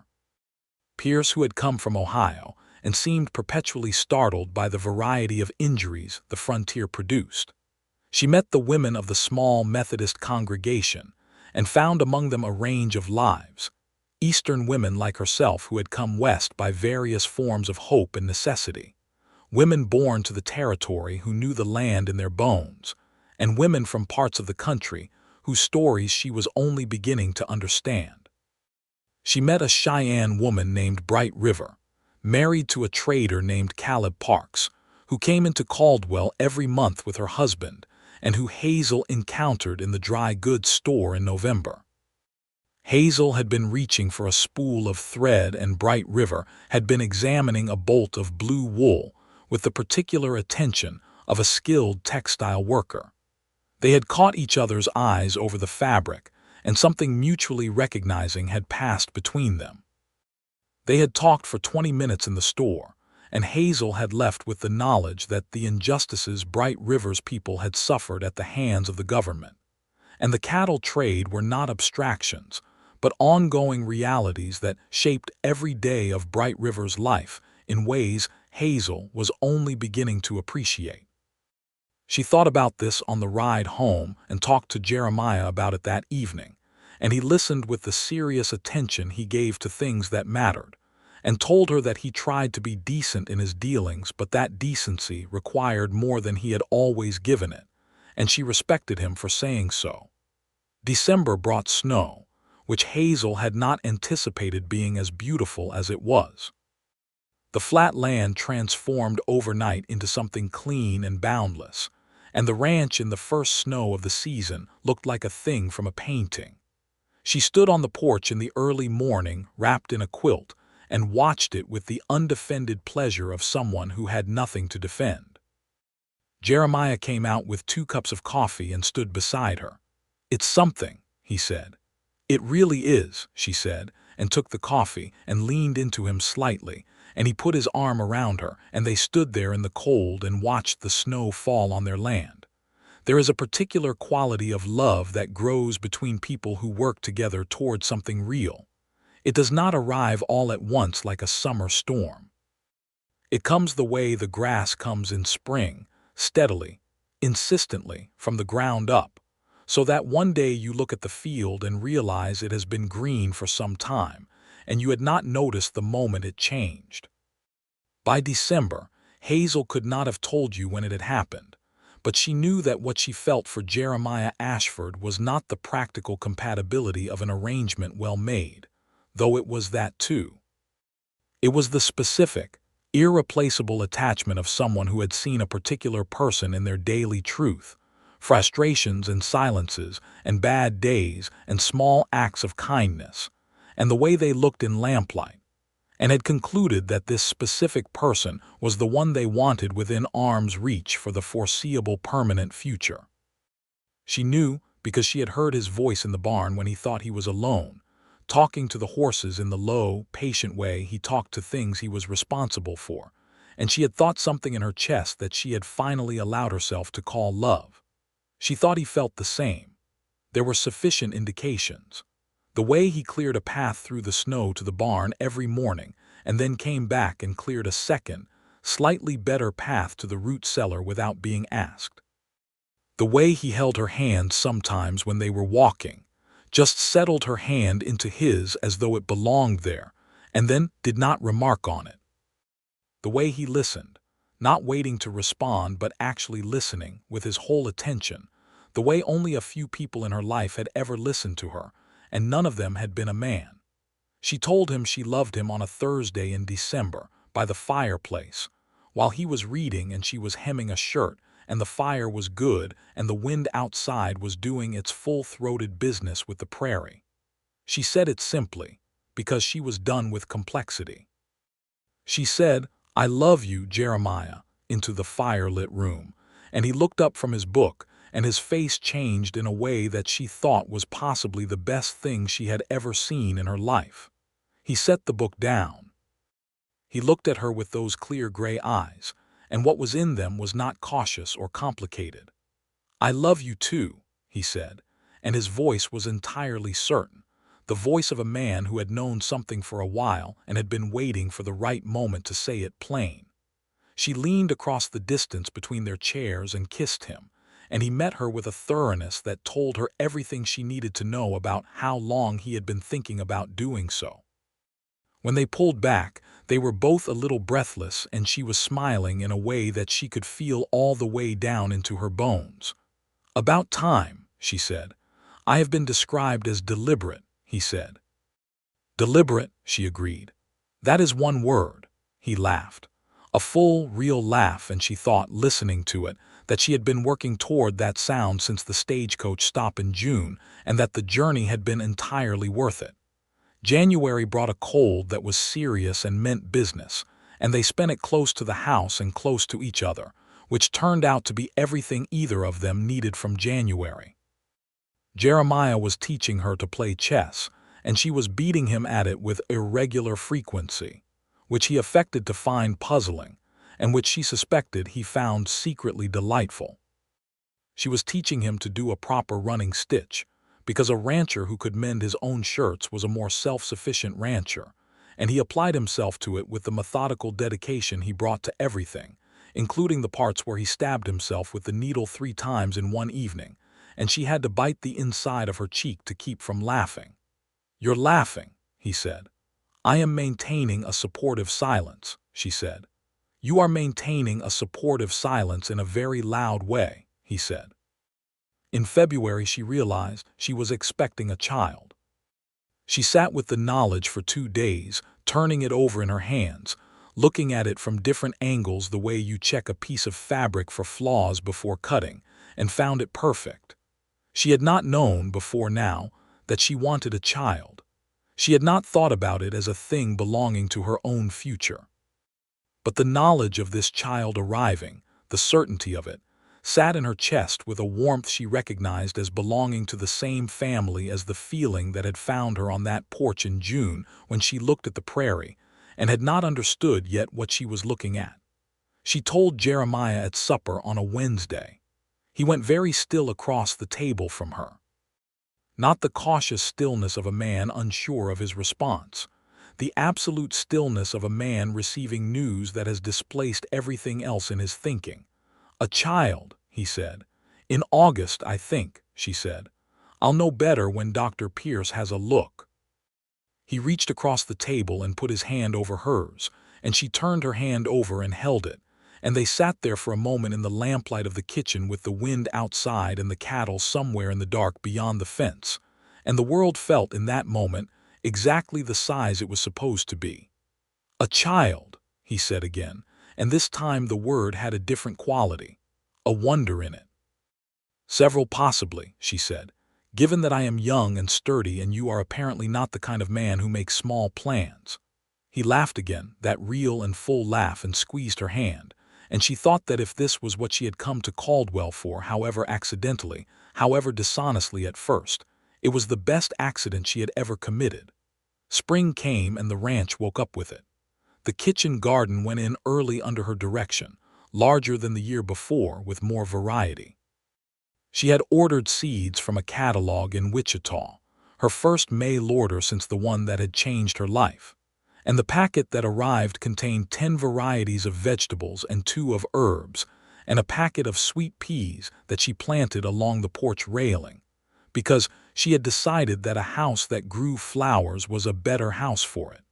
Pierce who had come from Ohio and seemed perpetually startled by the variety of injuries the frontier produced. She met the women of the small Methodist congregation, and found among them a range of lives. Eastern women like herself who had come west by various forms of hope and necessity. Women born to the territory who knew the land in their bones, and women from parts of the country whose stories she was only beginning to understand. She met a Cheyenne woman named Bright River, married to a trader named Caleb Parks, who came into Caldwell every month with her husband, and who Hazel encountered in the dry goods store in November. Hazel had been reaching for a spool of thread, and Bright River had been examining a bolt of blue wool with the particular attention of a skilled textile worker. They had caught each other's eyes over the fabric, and something mutually recognizing had passed between them. They had talked for 20 minutes in the store, and Hazel had left with the knowledge that the injustices Bright River's people had suffered at the hands of the government and the cattle trade were not abstractions, but ongoing realities that shaped every day of Bright River's life in ways Hazel was only beginning to appreciate. She thought about this on the ride home and talked to Jeremiah about it that evening, and he listened with the serious attention he gave to things that mattered, and told her that he tried to be decent in his dealings, but that decency required more than he had always given it, and she respected him for saying so. December brought snow, which Hazel had not anticipated being as beautiful as it was. The flat land transformed overnight into something clean and boundless, and the ranch in the first snow of the season looked like a thing from a painting. She stood on the porch in the early morning, wrapped in a quilt, and watched it with the undefended pleasure of someone who had nothing to defend. Jeremiah came out with 2 cups of coffee and stood beside her. "It's something," he said. "It really is," she said, and took the coffee and leaned into him slightly, and he put his arm around her, and they stood there in the cold and watched the snow fall on their land. There is a particular quality of love that grows between people who work together toward something real. It does not arrive all at once like a summer storm. It comes the way the grass comes in spring, steadily, insistently, from the ground up, so that one day you look at the field and realize it has been green for some time, and you had not noticed the moment it changed. By December, Hazel could not have told you when it had happened, but she knew that what she felt for Jeremiah Ashford was not the practical compatibility of an arrangement well made, though it was that too. It was the specific, irreplaceable attachment of someone who had seen a particular person in their daily truth, frustrations and silences and bad days and small acts of kindness, and the way they looked in lamplight, and had concluded that this specific person was the one they wanted within arm's reach for the foreseeable permanent future. She knew because she had heard his voice in the barn when he thought he was alone, talking to the horses in the low, patient way he talked to things he was responsible for, and she had thought something in her chest that she had finally allowed herself to call love. She thought he felt the same. There were sufficient indications. The way he cleared a path through the snow to the barn every morning and then came back and cleared a second, slightly better path to the root cellar without being asked. The way he held her hand sometimes when they were walking, just settled her hand into his as though it belonged there, and then did not remark on it. The way he listened, not waiting to respond but actually listening with his whole attention, the way only a few people in her life had ever listened to her, and none of them had been a man. She told him she loved him on a Thursday in December, by the fireplace, while he was reading and she was hemming a shirt, and the fire was good and the wind outside was doing its full-throated business with the prairie. She said it simply, because she was done with complexity. She said, "I love you, Jeremiah," into the firelit room, and he looked up from his book, and his face changed in a way that she thought was possibly the best thing she had ever seen in her life. He set the book down. He looked at her with those clear gray eyes, and what was in them was not cautious or complicated. "I love you too," he said, and his voice was entirely certain, the voice of a man who had known something for a while and had been waiting for the right moment to say it plain. She leaned across the distance between their chairs and kissed him, and he met her with a thoroughness that told her everything she needed to know about how long he had been thinking about doing so. When they pulled back, they were both a little breathless, and she was smiling in a way that she could feel all the way down into her bones. "About time," she said. "I have been described as deliberate," he said. "Deliberate," she agreed. "That is one word." He laughed. A full, real laugh, and she thought, listening to it, that she had been working toward that sound since the stagecoach stop in June, and that the journey had been entirely worth it. January brought a cold that was serious and meant business, and they spent it close to the house and close to each other, which turned out to be everything either of them needed from January. Jeremiah was teaching her to play chess, and she was beating him at it with irregular frequency, which he affected to find puzzling, and which she suspected he found secretly delightful. She was teaching him to do a proper running stitch, because a rancher who could mend his own shirts was a more self-sufficient rancher, and he applied himself to it with the methodical dedication he brought to everything, including the parts where he stabbed himself with the needle 3 times in one evening, and she had to bite the inside of her cheek to keep from laughing. "You're laughing," he said. "I am maintaining a supportive silence," she said. "You are maintaining a supportive silence in a very loud way," he said. In February she realized she was expecting a child. She sat with the knowledge for 2 days, turning it over in her hands, looking at it from different angles the way you check a piece of fabric for flaws before cutting, and found it perfect. She had not known before now that she wanted a child. She had not thought about it as a thing belonging to her own future. But the knowledge of this child arriving, the certainty of it, sat in her chest with a warmth she recognized as belonging to the same family as the feeling that had found her on that porch in June when she looked at the prairie and had not understood yet what she was looking at. She told Jeremiah at supper on a Wednesday. He went very still across the table from her. Not the cautious stillness of a man unsure of his response. The absolute stillness of a man receiving news that has displaced everything else in his thinking. "A child," he said. "In August, I think," she said. "I'll know better when Dr. Pierce has a look." He reached across the table and put his hand over hers, and she turned her hand over and held it, and they sat there for a moment in the lamplight of the kitchen with the wind outside and the cattle somewhere in the dark beyond the fence, and the world felt in that moment exactly the size it was supposed to be. "A child," he said again, and this time the word had a different quality, a wonder in it. "Several possibly," she said, "given that I am young and sturdy and you are apparently not the kind of man who makes small plans." He laughed again, that real and full laugh, and squeezed her hand, and she thought that if this was what she had come to Caldwell for, however accidentally, however dishonestly at first, it was the best accident she had ever committed. Spring came and the ranch woke up with it. The kitchen garden went in early under her direction, larger than the year before, with more variety. She had ordered seeds from a catalog in Wichita, her first mail order since the one that had changed her life, and the packet that arrived contained 10 varieties of vegetables and 2 of herbs, and a packet of sweet peas that she planted along the porch railing, because she had decided that a house that grew flowers was a better house for it.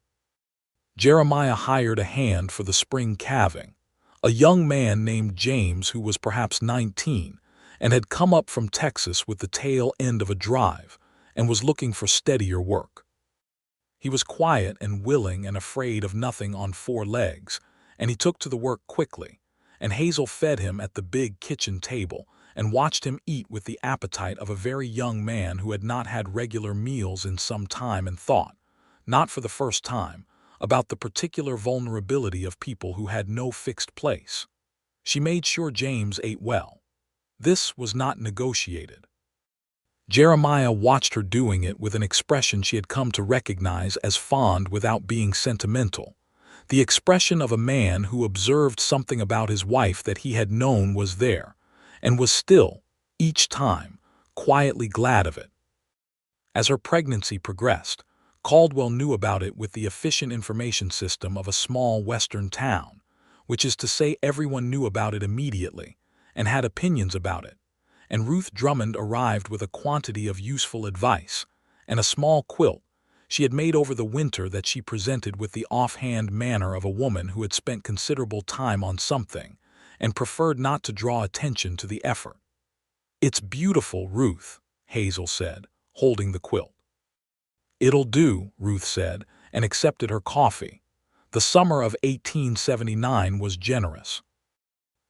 Jeremiah hired a hand for the spring calving, a young man named James who was perhaps 19 and had come up from Texas with the tail end of a drive and was looking for steadier work. He was quiet and willing and afraid of nothing on 4 legs, and he took to the work quickly, and Hazel fed him at the big kitchen table and watched him eat with the appetite of a very young man who had not had regular meals in some time and thought, not for the first time, about the particular vulnerability of people who had no fixed place. She made sure James ate well. This was not negotiated. Jeremiah watched her doing it with an expression she had come to recognize as fond without being sentimental, the expression of a man who observed something about his wife that he had known was there, and was still, each time, quietly glad of it. As her pregnancy progressed, Caldwell knew about it with the efficient information system of a small western town, which is to say everyone knew about it immediately and had opinions about it, and Ruth Drummond arrived with a quantity of useful advice and a small quilt she had made over the winter that she presented with the offhand manner of a woman who had spent considerable time on something and preferred not to draw attention to the effort. "It's beautiful, Ruth," Hazel said, holding the quilt. "It'll do," Ruth said, and accepted her coffee. The summer of 1879 was generous.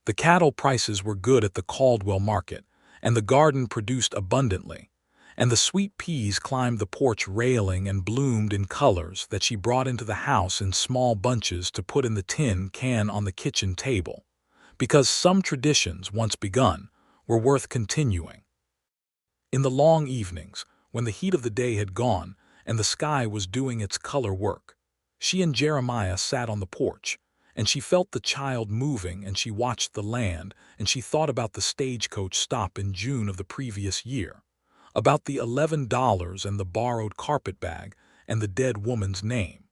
The cattle prices were good at the Caldwell market, and the garden produced abundantly, and the sweet peas climbed the porch railing and bloomed in colors that she brought into the house in small bunches to put in the tin can on the kitchen table, because some traditions, once begun, were worth continuing. In the long evenings, when the heat of the day had gone and the sky was doing its color work, she and Jeremiah sat on the porch, and she felt the child moving, and she watched the land, and she thought about the stagecoach stop in June of the previous year, about the $11 and the borrowed carpet bag and the dead woman's name.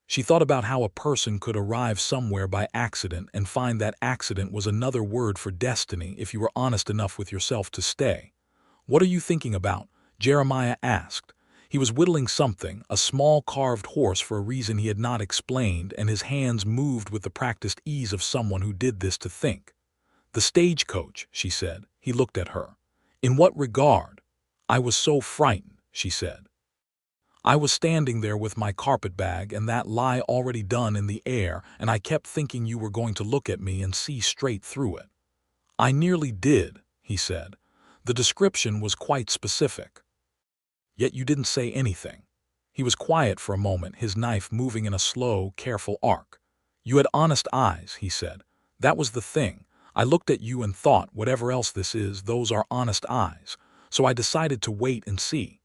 She thought about how a person could arrive somewhere by accident and find that accident was another word for destiny if you were honest enough with yourself to stay. "What are you thinking about?" Jeremiah asked. He was whittling something, a small carved horse for a reason he had not explained, and his hands moved with the practiced ease of someone who did this to think. "The stagecoach," she said. He looked at her. "In what regard?" "I was so frightened," she said. "I was standing there with my carpetbag and that lie already done in the air, and I kept thinking you were going to look at me and see straight through it." "I nearly did," he said. "The description was quite specific. Yet you didn't say anything." He was quiet for a moment, his knife moving in a slow, careful arc. "You had honest eyes," he said. "That was the thing. I looked at you and thought, whatever else this is, those are honest eyes. So I decided to wait and see."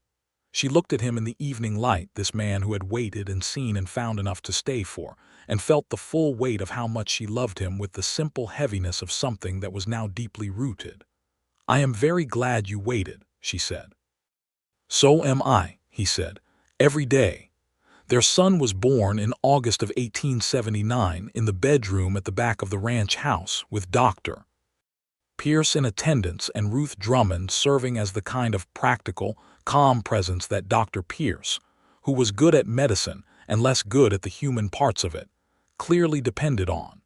She looked at him in the evening light, this man who had waited and seen and found enough to stay for, and felt the full weight of how much she loved him with the simple heaviness of something that was now deeply rooted. "I am very glad you waited," she said. "So am I," he said, "every day." Their son was born in August of 1879 in the bedroom at the back of the ranch house, with Dr. Pierce in attendance and Ruth Drummond serving as the kind of practical, calm presence that Dr. Pierce, who was good at medicine and less good at the human parts of it, clearly depended on.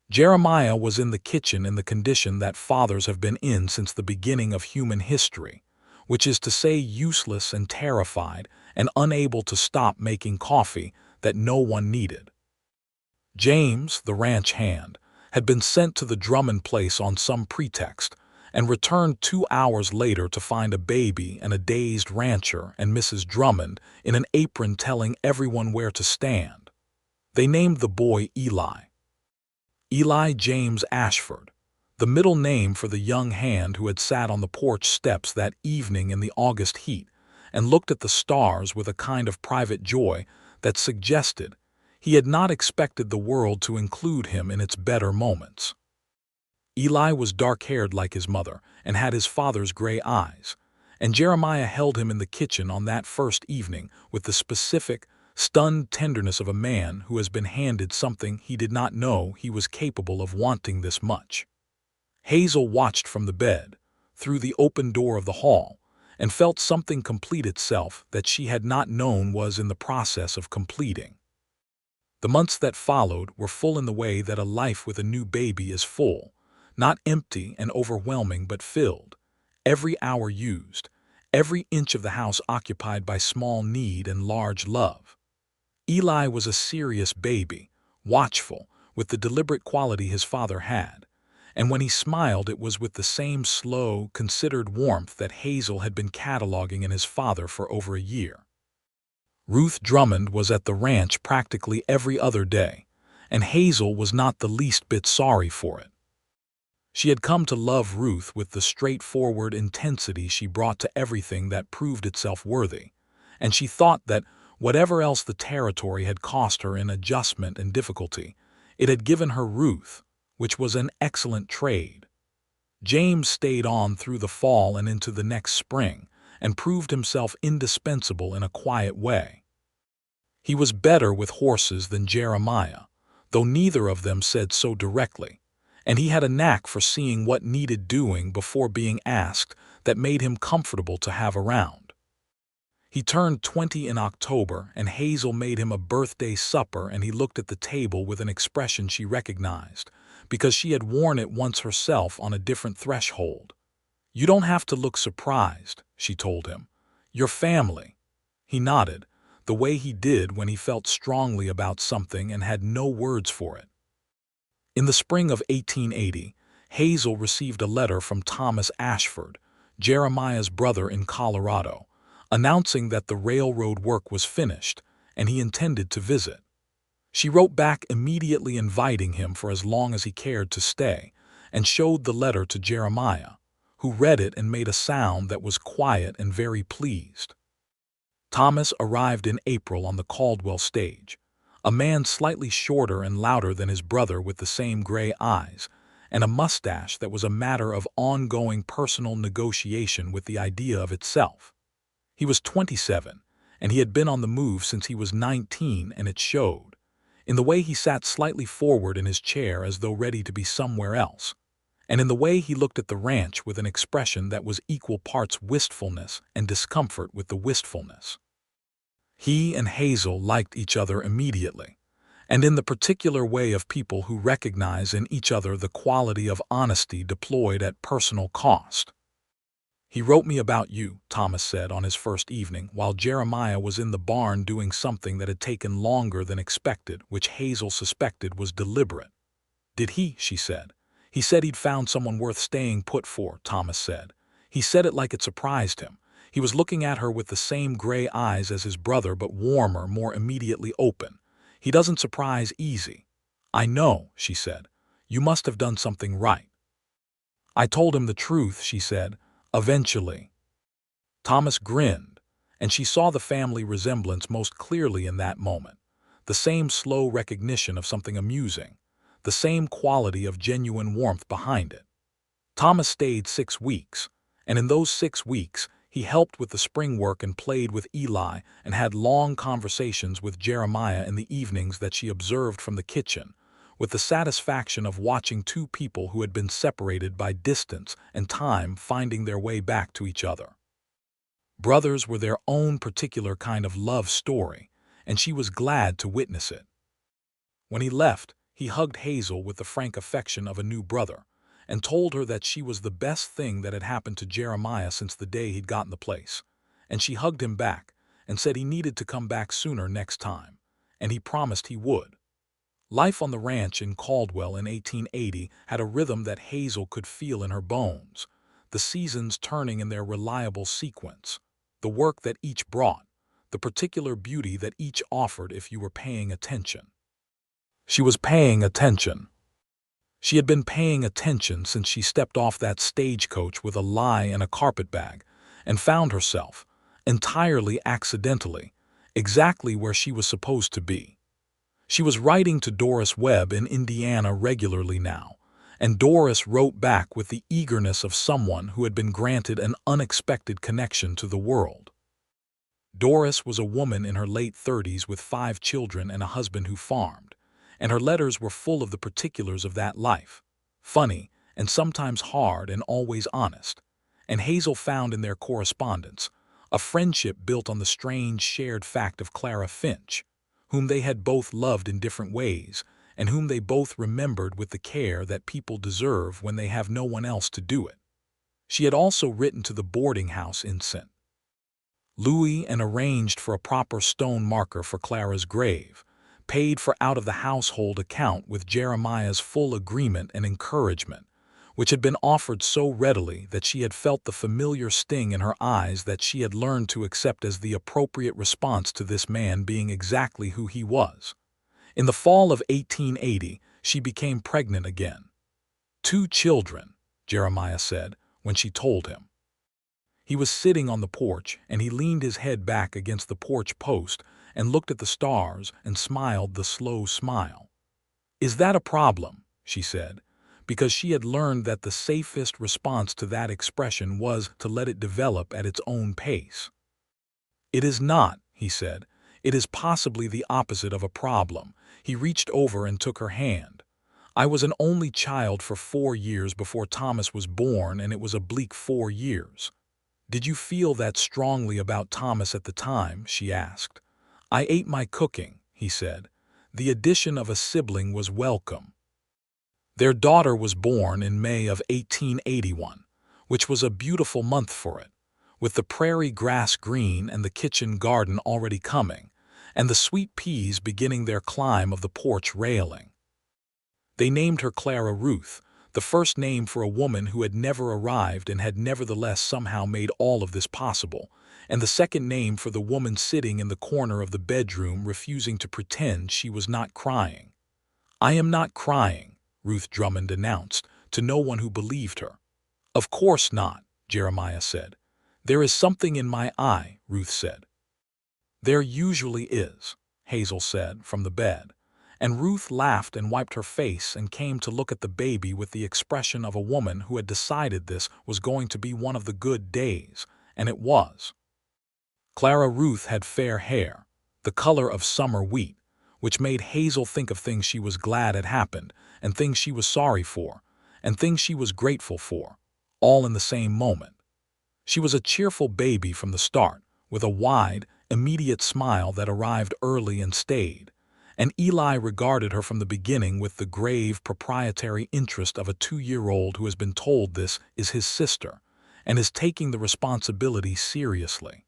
Jeremiah was in the kitchen in the condition that fathers have been in since the beginning of human history, which is to say useless and terrified and unable to stop making coffee that no one needed. James, the ranch hand, had been sent to the Drummond place on some pretext and returned 2 hours later to find a baby and a dazed rancher and Mrs. Drummond in an apron telling everyone where to stand. They named the boy Eli James Ashford, the middle name for the young hand who had sat on the porch steps that evening in the August heat and looked at the stars with a kind of private joy that suggested he had not expected the world to include him in its better moments. Eli was dark-haired like his mother and had his father's gray eyes, and Jeremiah held him in the kitchen on that first evening with the specific, stunned tenderness of a man who has been handed something he did not know he was capable of wanting this much. Hazel watched from the bed, through the open door of the hall, and felt something complete itself that she had not known was in the process of completing. The months that followed were full in the way that a life with a new baby is full, not empty and overwhelming but filled, every hour used, every inch of the house occupied by small need and large love. Eli was a serious baby, watchful, with the deliberate quality his father had, and when he smiled it was with the same slow, considered warmth that Hazel had been cataloging in his father for over a year. Ruth Drummond was at the ranch practically every other day, and Hazel was not the least bit sorry for it. She had come to love Ruth with the straightforward intensity she brought to everything that proved itself worthy, and she thought that, whatever else the territory had cost her in adjustment and difficulty, it had given her Ruth, which was an excellent trade. James stayed on through the fall and into the next spring, and proved himself indispensable in a quiet way. He was better with horses than Jeremiah, though neither of them said so directly, and he had a knack for seeing what needed doing before being asked that made him comfortable to have around. He turned 20 in October, and Hazel made him a birthday supper, and he looked at the table with an expression she recognized, because she had worn it once herself on a different threshold. "You don't have to look surprised," she told him. "Your family." He nodded, the way he did when he felt strongly about something and had no words for it. In the spring of 1880, Hazel received a letter from Thomas Ashford, Jeremiah's brother in Colorado, announcing that the railroad work was finished and he intended to visit. She wrote back immediately inviting him for as long as he cared to stay, and showed the letter to Jeremiah, who read it and made a sound that was quiet and very pleased. Thomas arrived in April on the Caldwell stage, a man slightly shorter and louder than his brother with the same gray eyes, and a mustache that was a matter of ongoing personal negotiation with the idea of itself. He was 27, and he had been on the move since he was 19, and it showed, in the way he sat slightly forward in his chair as though ready to be somewhere else, and in the way he looked at the ranch with an expression that was equal parts wistfulness and discomfort with the wistfulness. He and Hazel liked each other immediately, and in the particular way of people who recognize in each other the quality of honesty deployed at personal cost. "He wrote me about you," Thomas said on his first evening, while Jeremiah was in the barn doing something that had taken longer than expected, which Hazel suspected was deliberate. "Did he?" she said. "He said he'd found someone worth staying put for," Thomas said. He said it like it surprised him. He was looking at her with the same gray eyes as his brother, but warmer, more immediately open. "He doesn't surprise easy." "I know," she said. "You must have done something right." "I told him the truth," she said. "Eventually." Thomas grinned, and she saw the family resemblance most clearly in that moment. The same slow recognition of something amusing, the same quality of genuine warmth behind it. Thomas stayed 6 weeks, and in those 6 weeks, he helped with the spring work and played with Eli and had long conversations with Jeremiah in the evenings that she observed from the kitchen, with the satisfaction of watching two people who had been separated by distance and time finding their way back to each other. Brothers were their own particular kind of love story, and she was glad to witness it. When he left, he hugged Hazel with the frank affection of a new brother, and told her that she was the best thing that had happened to Jeremiah since the day he'd gotten the place. And she hugged him back and said he needed to come back sooner next time, and he promised he would. Life on the ranch in Caldwell in 1880 had a rhythm that Hazel could feel in her bones, the seasons turning in their reliable sequence, the work that each brought, the particular beauty that each offered if you were paying attention. She was paying attention. She had been paying attention since she stepped off that stagecoach with a lie and a carpetbag and found herself, entirely accidentally, exactly where she was supposed to be. She was writing to Doris Webb in Indiana regularly now, and Doris wrote back with the eagerness of someone who had been granted an unexpected connection to the world. Doris was a woman in her late 30s with 5 children and a husband who farmed, and her letters were full of the particulars of that life, funny and sometimes hard and always honest, and Hazel found in their correspondence a friendship built on the strange shared fact of Clara Finch, whom they had both loved in different ways, and whom they both remembered with the care that people deserve when they have no one else to do it. She had also written to the boarding house in St. Louis and arranged for a proper stone marker for Clara's grave, paid for out of the household account with Jeremiah's full agreement and encouragement, which had been offered so readily that she had felt the familiar sting in her eyes that she had learned to accept as the appropriate response to this man being exactly who he was. In the fall of 1880, she became pregnant again. 2 children, Jeremiah said when she told him. He was sitting on the porch, and he leaned his head back against the porch post and looked at the stars and smiled the slow smile. "Is that a problem?" she said, because she had learned that the safest response to that expression was to let it develop at its own pace. "It is not," he said. "It is possibly the opposite of a problem." He reached over and took her hand. I was an only child for 4 years before Thomas was born, and it was a bleak 4 years. Did you feel that strongly about Thomas at the time? She asked. I ate my cooking, he said. The addition of a sibling was welcome. Their daughter was born in May of 1881, which was a beautiful month for it, with the prairie grass green and the kitchen garden already coming, and the sweet peas beginning their climb of the porch railing. They named her Clara Ruth, the first name for a woman who had never arrived and had nevertheless somehow made all of this possible, and the second name for the woman sitting in the corner of the bedroom refusing to pretend she was not crying. I am not crying, Ruth Drummond announced, to no one who believed her. Of course not, Jeremiah said. There is something in my eye, Ruth said. There usually is, Hazel said from the bed, and Ruth laughed and wiped her face and came to look at the baby with the expression of a woman who had decided this was going to be one of the good days, and it was. Clara Ruth had fair hair, the color of summer wheat, which made Hazel think of things she was glad had happened, and things she was sorry for, and things she was grateful for, all in the same moment. She was a cheerful baby from the start, with a wide, immediate smile that arrived early and stayed, and Eli regarded her from the beginning with the grave, proprietary interest of a 2-year-old who has been told this is his sister, and is taking the responsibility seriously.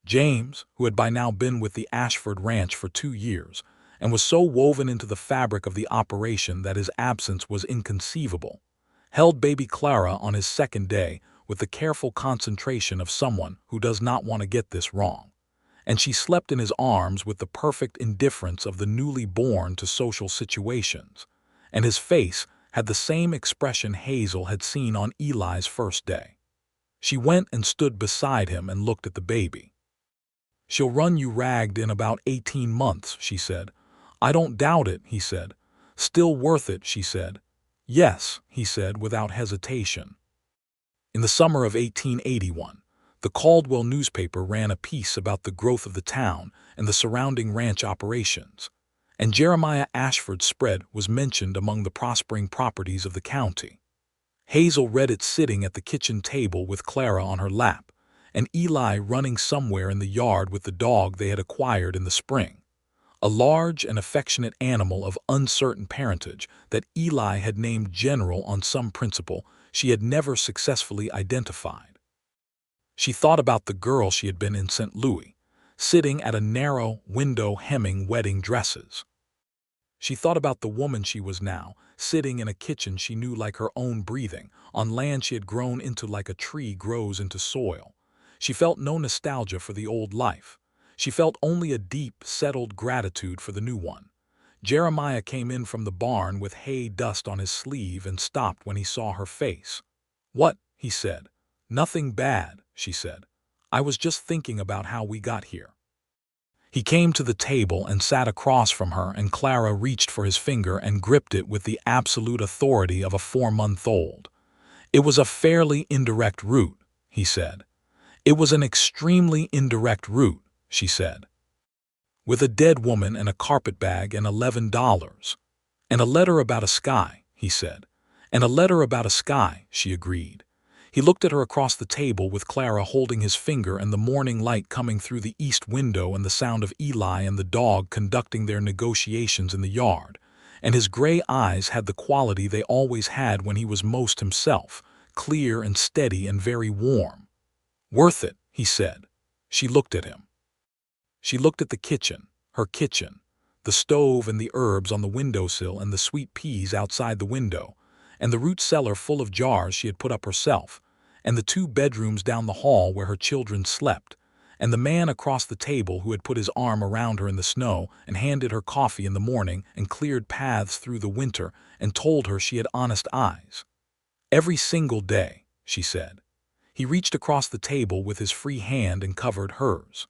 James, who had by now been with the Ashford ranch for 2 years, and was so woven into the fabric of the operation that his absence was inconceivable, held baby Clara on his second day with the careful concentration of someone who does not want to get this wrong, and she slept in his arms with the perfect indifference of the newly born to social situations, and his face had the same expression Hazel had seen on Eli's first day. She went and stood beside him and looked at the baby. She'll run you ragged in about 18 months, she said. I don't doubt it, he said. Still worth it, she said. Yes, he said without hesitation. In the summer of 1881, the Caldwell newspaper ran a piece about the growth of the town and the surrounding ranch operations, and Jeremiah Ashford's spread was mentioned among the prospering properties of the county. Hazel read it sitting at the kitchen table with Clara on her lap, and Eli running somewhere in the yard with the dog they had acquired in the spring, a large and affectionate animal of uncertain parentage that Eli had named General on some principle she had never successfully identified. She thought about the girl she had been in St. Louis, sitting at a narrow window hemming wedding dresses. She thought about the woman she was now, sitting in a kitchen she knew like her own breathing, on land she had grown into like a tree grows into soil. She felt no nostalgia for the old life. She felt only a deep, settled gratitude for the new one. Jeremiah came in from the barn with hay dust on his sleeve and stopped when he saw her face. What? He said. Nothing bad, she said. I was just thinking about how we got here. He came to the table and sat across from her, and Clara reached for his finger and gripped it with the absolute authority of a 4-month-old. It was a fairly indirect route, he said. It was an extremely indirect route, she said. With a dead woman and a carpetbag and $11. And a letter about a sky, he said. And a letter about a sky, she agreed. He looked at her across the table with Clara holding his finger and the morning light coming through the east window and the sound of Eli and the dog conducting their negotiations in the yard, and his gray eyes had the quality they always had when he was most himself, clear and steady and very warm. Worth it, he said. She looked at him. She looked at the kitchen, her kitchen, the stove and the herbs on the windowsill and the sweet peas outside the window, and the root cellar full of jars she had put up herself, and the 2 bedrooms down the hall where her children slept, and the man across the table who had put his arm around her in the snow and handed her coffee in the morning and cleared paths through the winter and told her she had honest eyes. Every single day, she said. He reached across the table with his free hand and covered hers.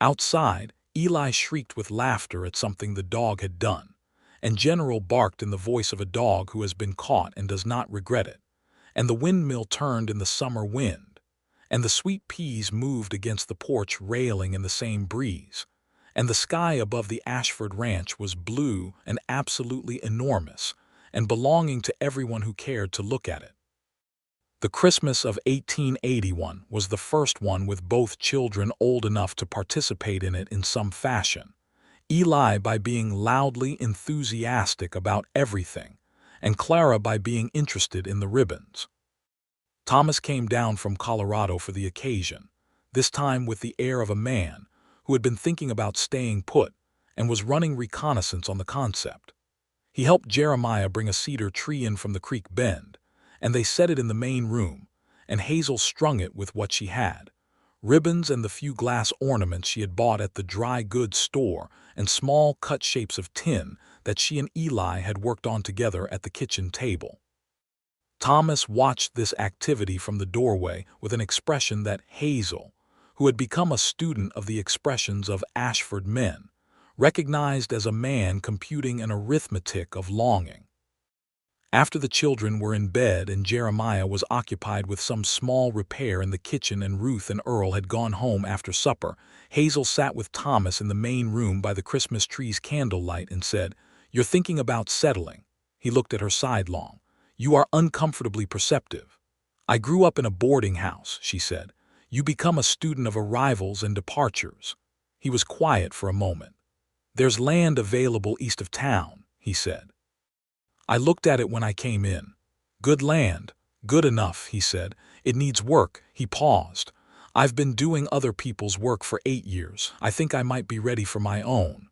Outside, Eli shrieked with laughter at something the dog had done, and General barked in the voice of a dog who has been caught and does not regret it, and the windmill turned in the summer wind, and the sweet peas moved against the porch railing in the same breeze, and the sky above the Ashford Ranch was blue and absolutely enormous, and belonging to everyone who cared to look at it. The Christmas of 1881 was the first one with both children old enough to participate in it in some fashion. Eli by being loudly enthusiastic about everything, and Clara by being interested in the ribbons. Thomas came down from Colorado for the occasion, this time with the air of a man who had been thinking about staying put and was running reconnaissance on the concept. He helped Jeremiah bring a cedar tree in from the creek bend, and they set it in the main room, and Hazel strung it with what she had: ribbons and the few glass ornaments she had bought at the dry goods store, and small cut shapes of tin that she and Eli had worked on together at the kitchen table. Thomas watched this activity from the doorway with an expression that Hazel, who had become a student of the expressions of Ashford men, recognized as a man computing an arithmetic of longing. After the children were in bed and Jeremiah was occupied with some small repair in the kitchen and Ruth and Earl had gone home after supper, Hazel sat with Thomas in the main room by the Christmas tree's candlelight and said, "You're thinking about settling." He looked at her sidelong. "You are uncomfortably perceptive." "I grew up in a boarding house," she said. "You become a student of arrivals and departures." He was quiet for a moment. "There's land available east of town," he said. "I looked at it when I came in." "Good land." "Good enough," he said. "It needs work." He paused. "I've been doing other people's work for 8 years. I think I might be ready for my own."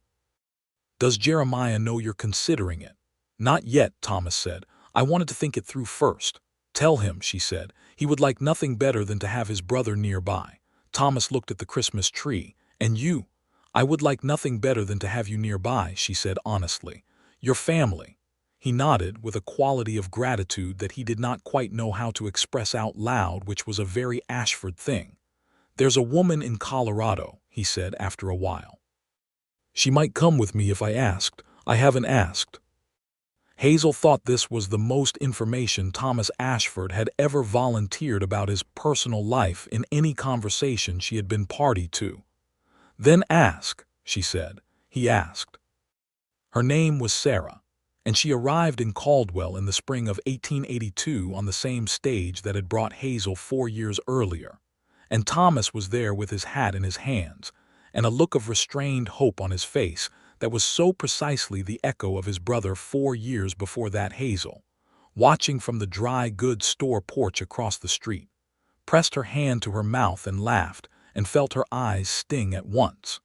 "Does Jeremiah know you're considering it?" "Not yet," Thomas said. "I wanted to think it through first." "Tell him," she said. "He would like nothing better than to have his brother nearby." Thomas looked at the Christmas tree. "And you?" "I would like nothing better than to have you nearby," she said honestly. "Your family." He nodded with a quality of gratitude that he did not quite know how to express out loud, which was a very Ashford thing. "There's a woman in Colorado," he said after a while. "She might come with me if I asked. I haven't asked." Hazel thought this was the most information Thomas Ashford had ever volunteered about his personal life in any conversation she had been party to. "Then ask," she said. He asked. Her name was Sarah, and she arrived in Caldwell in the spring of 1882 on the same stage that had brought Hazel 4 years earlier, and Thomas was there with his hat in his hands, and a look of restrained hope on his face that was so precisely the echo of his brother 4 years before that. Hazel, watching from the dry goods store porch across the street, pressed her hand to her mouth and laughed, and felt her eyes sting at once.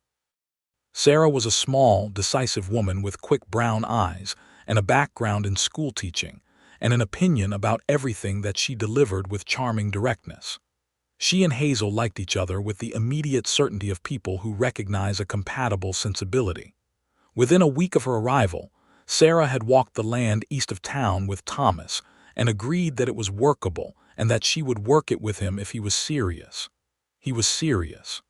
Sarah was a small, decisive woman with quick brown eyes and a background in school teaching, and an opinion about everything that she delivered with charming directness. She and Hazel liked each other with the immediate certainty of people who recognize a compatible sensibility. Within a week of her arrival, Sarah had walked the land east of town with Thomas and agreed that it was workable and that she would work it with him if he was serious. He was serious.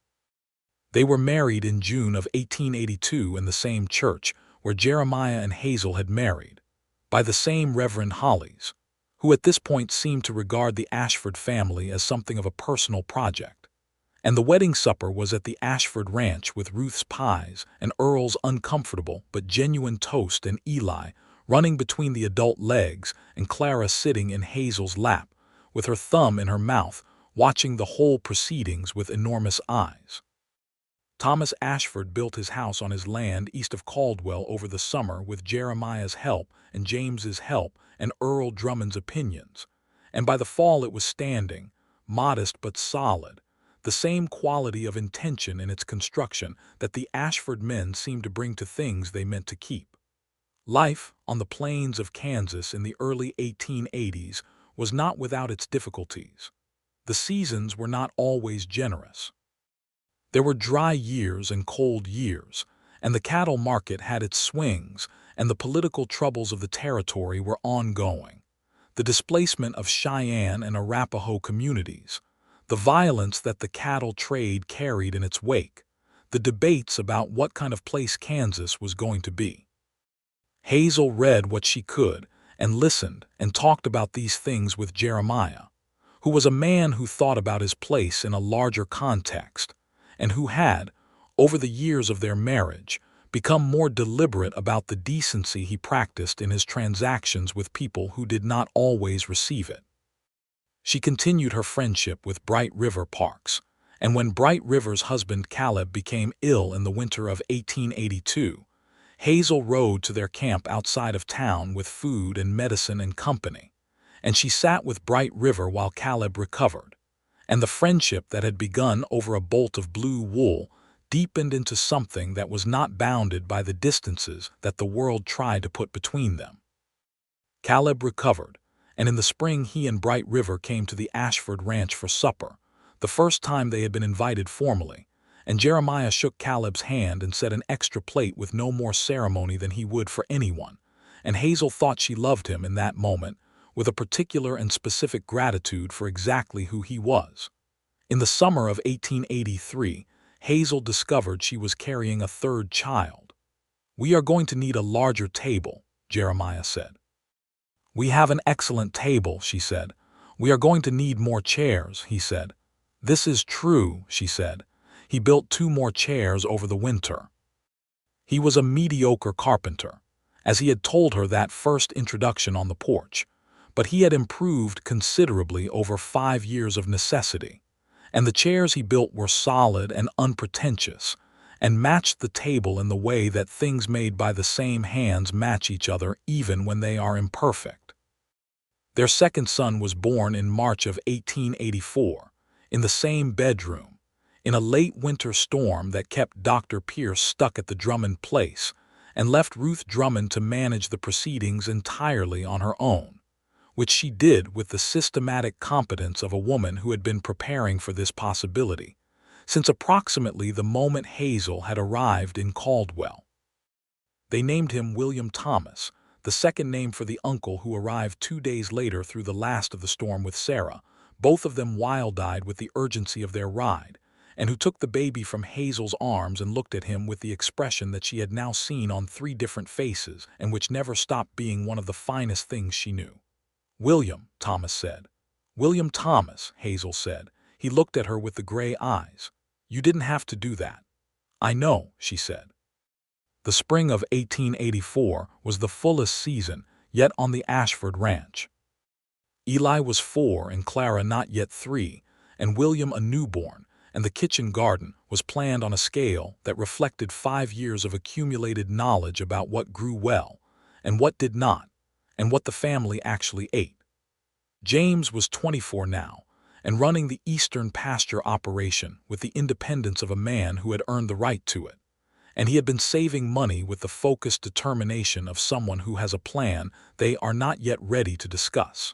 They were married in June of 1882 in the same church where Jeremiah and Hazel had married, by the same Reverend Hollies, who at this point seemed to regard the Ashford family as something of a personal project. And the wedding supper was at the Ashford Ranch with Ruth's pies and Earl's uncomfortable but genuine toast, and Eli running between the adult legs and Clara sitting in Hazel's lap with her thumb in her mouth, watching the whole proceedings with enormous eyes. Thomas Ashford built his house on his land east of Caldwell over the summer with Jeremiah's help and James's help and Earl Drummond's opinions, and by the fall it was standing, modest but solid, the same quality of intention in its construction that the Ashford men seemed to bring to things they meant to keep. Life on the plains of Kansas in the early 1880s was not without its difficulties. The seasons were not always generous. There were dry years and cold years, and the cattle market had its swings, and the political troubles of the territory were ongoing. The displacement of Cheyenne and Arapaho communities, the violence that the cattle trade carried in its wake, the debates about what kind of place Kansas was going to be. Hazel read what she could and listened and talked about these things with Jeremiah, who was a man who thought about his place in a larger context, and who had, over the years of their marriage, become more deliberate about the decency he practiced in his transactions with people who did not always receive it. She continued her friendship with Bright River Parks, and when Bright River's husband Caleb became ill in the winter of 1882, Hazel rode to their camp outside of town with food and medicine and company, and she sat with Bright River while Caleb recovered, and the friendship that had begun over a bolt of blue wool deepened into something that was not bounded by the distances that the world tried to put between them. Caleb recovered, and in the spring he and Bright River came to the Ashford Ranch for supper, the first time they had been invited formally, and Jeremiah shook Caleb's hand and set an extra plate with no more ceremony than he would for anyone, and Hazel thought she loved him in that moment, with a particular and specific gratitude for exactly who he was. In the summer of 1883, Hazel discovered she was carrying a third child. "We are going to need a larger table," Jeremiah said. "We have an excellent table," she said. "We are going to need more chairs," he said. "This is true," she said. He built 2 more chairs over the winter. He was a mediocre carpenter, as he had told her that first introduction on the porch, but he had improved considerably over 5 years of necessity, and the chairs he built were solid and unpretentious, and matched the table in the way that things made by the same hands match each other even when they are imperfect. Their second son was born in March of 1884, in the same bedroom, in a late winter storm that kept Dr. Pierce stuck at the Drummond place and left Ruth Drummond to manage the proceedings entirely on her own, which she did with the systematic competence of a woman who had been preparing for this possibility, since approximately the moment Hazel had arrived in Caldwell. They named him William Thomas, the second name for the uncle who arrived 2 days later through the last of the storm with Sarah, both of them wild-eyed with the urgency of their ride, and who took the baby from Hazel's arms and looked at him with the expression that she had now seen on 3 different faces and which never stopped being one of the finest things she knew. "William," Thomas said. "William Thomas," Hazel said. He looked at her with the gray eyes. "You didn't have to do that." "I know," she said. The spring of 1884 was the fullest season yet on the Ashford Ranch. Eli was 4 and Clara not yet 3, and William a newborn, and the kitchen garden was planned on a scale that reflected 5 years of accumulated knowledge about what grew well and what did not, and what the family actually ate. James was 24 now, and running the Eastern pasture operation with the independence of a man who had earned the right to it, and he had been saving money with the focused determination of someone who has a plan they are not yet ready to discuss.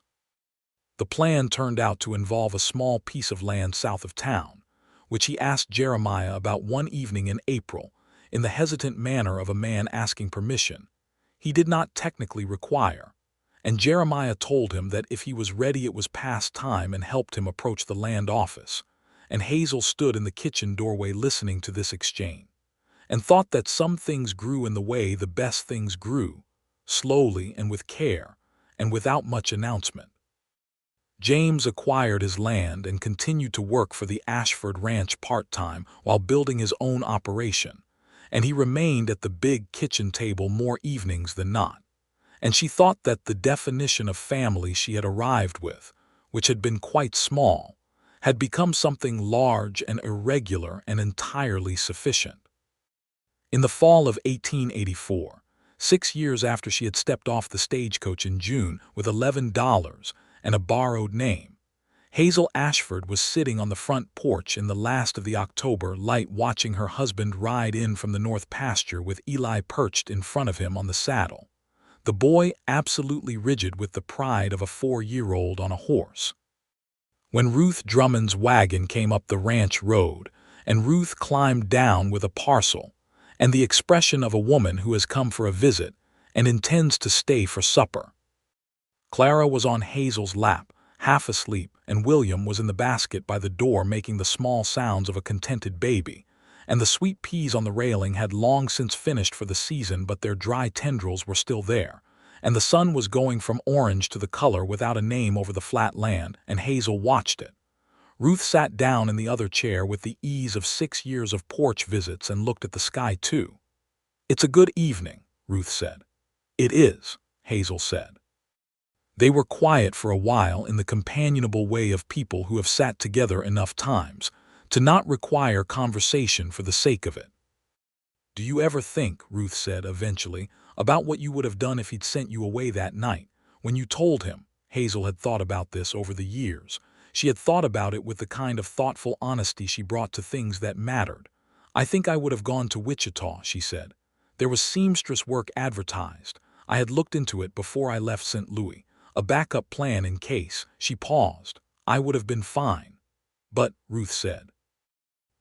The plan turned out to involve a small piece of land south of town, which he asked Jeremiah about one evening in April, in the hesitant manner of a man asking permission. He did not technically require, and Jeremiah told him that if he was ready it was past time and helped him approach the land office, and Hazel stood in the kitchen doorway listening to this exchange, and thought that some things grew in the way the best things grew, slowly and with care, and without much announcement. James acquired his land and continued to work for the Ashford Ranch part-time while building his own operation, and he remained at the big kitchen table more evenings than not, and she thought that the definition of family she had arrived with, which had been quite small, had become something large and irregular and entirely sufficient. In the fall of 1884, 6 years after she had stepped off the stagecoach in June with $11 and a borrowed name, Hazel Ashford was sitting on the front porch in the last of the October light watching her husband ride in from the north pasture with Eli perched in front of him on the saddle, the boy absolutely rigid with the pride of a 4-year-old on a horse. When Ruth Drummond's wagon came up the ranch road, and Ruth climbed down with a parcel, and the expression of a woman who has come for a visit and intends to stay for supper. Clara was on Hazel's lap, half asleep, and William was in the basket by the door making the small sounds of a contented baby, and the sweet peas on the railing had long since finished for the season, but their dry tendrils were still there, and the sun was going from orange to the color without a name over the flat land, and Hazel watched it, Ruth sat down in the other chair with the ease of 6 years of porch visits and looked at the sky too. "It's a good evening," Ruth said. "It is," Hazel said. They were quiet for a while in the companionable way of people who have sat together enough times to not require conversation for the sake of it. "Do you ever think," Ruth said eventually, "about what you would have done if he'd sent you away that night, when you told him?" Hazel had thought about this over the years. She had thought about it with the kind of thoughtful honesty she brought to things that mattered. "I think I would have gone to Wichita," she said. "There was seamstress work advertised. I had looked into it before I left St. Louis. A backup plan in case." She paused. "I would have been fine." "But," Ruth said.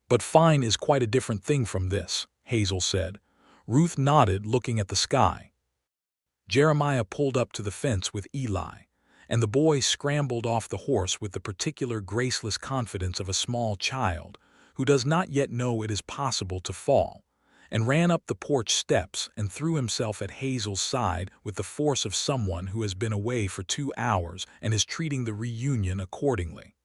"But fine is quite a different thing from this," Hazel said. Ruth nodded, looking at the sky. Jeremiah pulled up to the fence with Eli, and the boy scrambled off the horse with the particular graceless confidence of a small child who does not yet know it is possible to fall, and ran up the porch steps and threw himself at Hazel's side with the force of someone who has been away for 2 hours and is treating the reunion accordingly.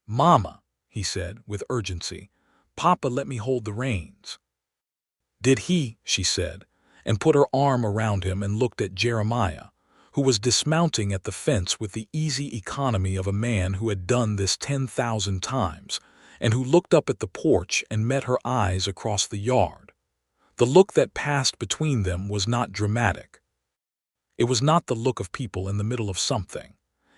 "Mama," he said with urgency, "Papa let me hold the reins." "Did he?" she said, and put her arm around him and looked at Jeremiah, who was dismounting at the fence with the easy economy of a man who had done this 10,000 times, and who looked up at the porch and met her eyes across the yard. The look that passed between them was not dramatic. It was not the look of people in the middle of something.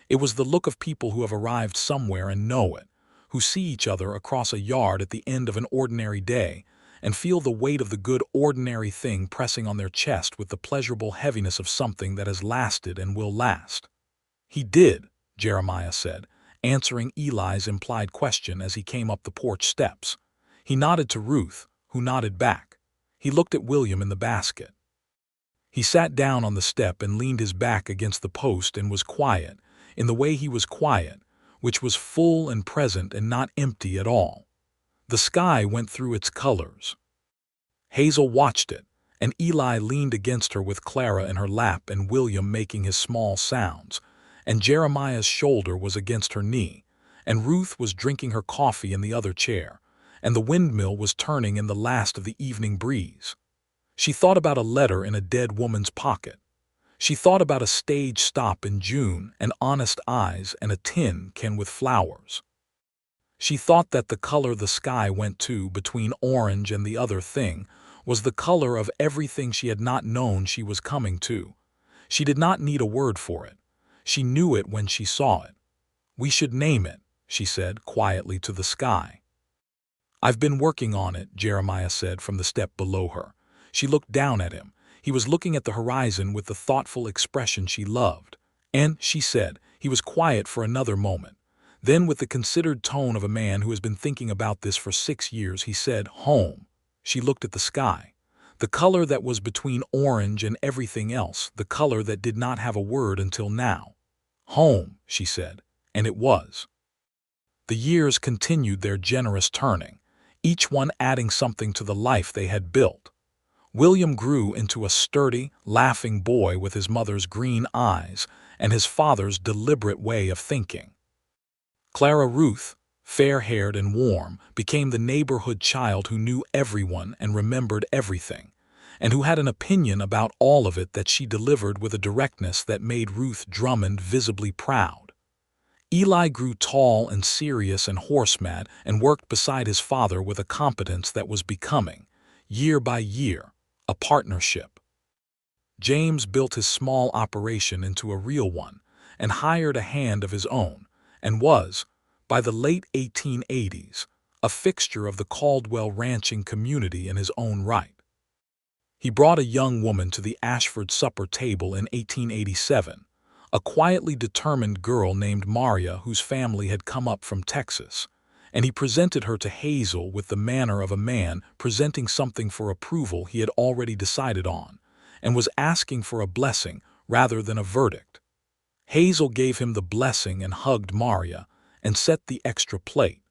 It was the look of people who have arrived somewhere and know it, who see each other across a yard at the end of an ordinary day and feel the weight of the good ordinary thing pressing on their chest with the pleasurable heaviness of something that has lasted and will last. "He did," Jeremiah said, answering Eli's implied question as he came up the porch steps. He nodded to Ruth, who nodded back. He looked at William in the basket. He sat down on the step and leaned his back against the post and was quiet, in the way he was quiet, which was full and present and not empty at all. The sky went through its colors. Hazel watched it, and Eli leaned against her with Clara in her lap and William making his small sounds, and Jeremiah's shoulder was against her knee, and Ruth was drinking her coffee in the other chair, and the windmill was turning in the last of the evening breeze. She thought about a letter in a dead woman's pocket. She thought about a stage stop in June and honest eyes and a tin can with flowers. She thought that the color the sky went to between orange and the other thing was the color of everything she had not known she was coming to. She did not need a word for it. She knew it when she saw it. "We should name it," she said quietly to the sky. "I've been working on it," Jeremiah said from the step below her. She looked down at him. He was looking at the horizon with the thoughtful expression she loved. "And," she said. He was quiet for another moment. Then, with the considered tone of a man who has been thinking about this for 6 years, he said, "Home." She looked at the sky. The color that was between orange and everything else, the color that did not have a word until now. "Home," she said, and it was. The years continued their generous turning, each one adding something to the life they had built. William grew into a sturdy, laughing boy with his mother's green eyes and his father's deliberate way of thinking. Clara Ruth, fair-haired and warm, became the neighborhood child who knew everyone and remembered everything, and who had an opinion about all of it that she delivered with a directness that made Ruth Drummond visibly proud. Eli grew tall and serious and horse-mad and worked beside his father with a competence that was becoming, year by year, a partnership. James built his small operation into a real one and hired a hand of his own, and was, by the late 1880s, a fixture of the Caldwell ranching community in his own right. He brought a young woman to the Ashford supper table in 1887, a quietly determined girl named Maria whose family had come up from Texas, and he presented her to Hazel with the manner of a man presenting something for approval he had already decided on, and was asking for a blessing rather than a verdict. Hazel gave him the blessing and hugged Maria and set the extra plate.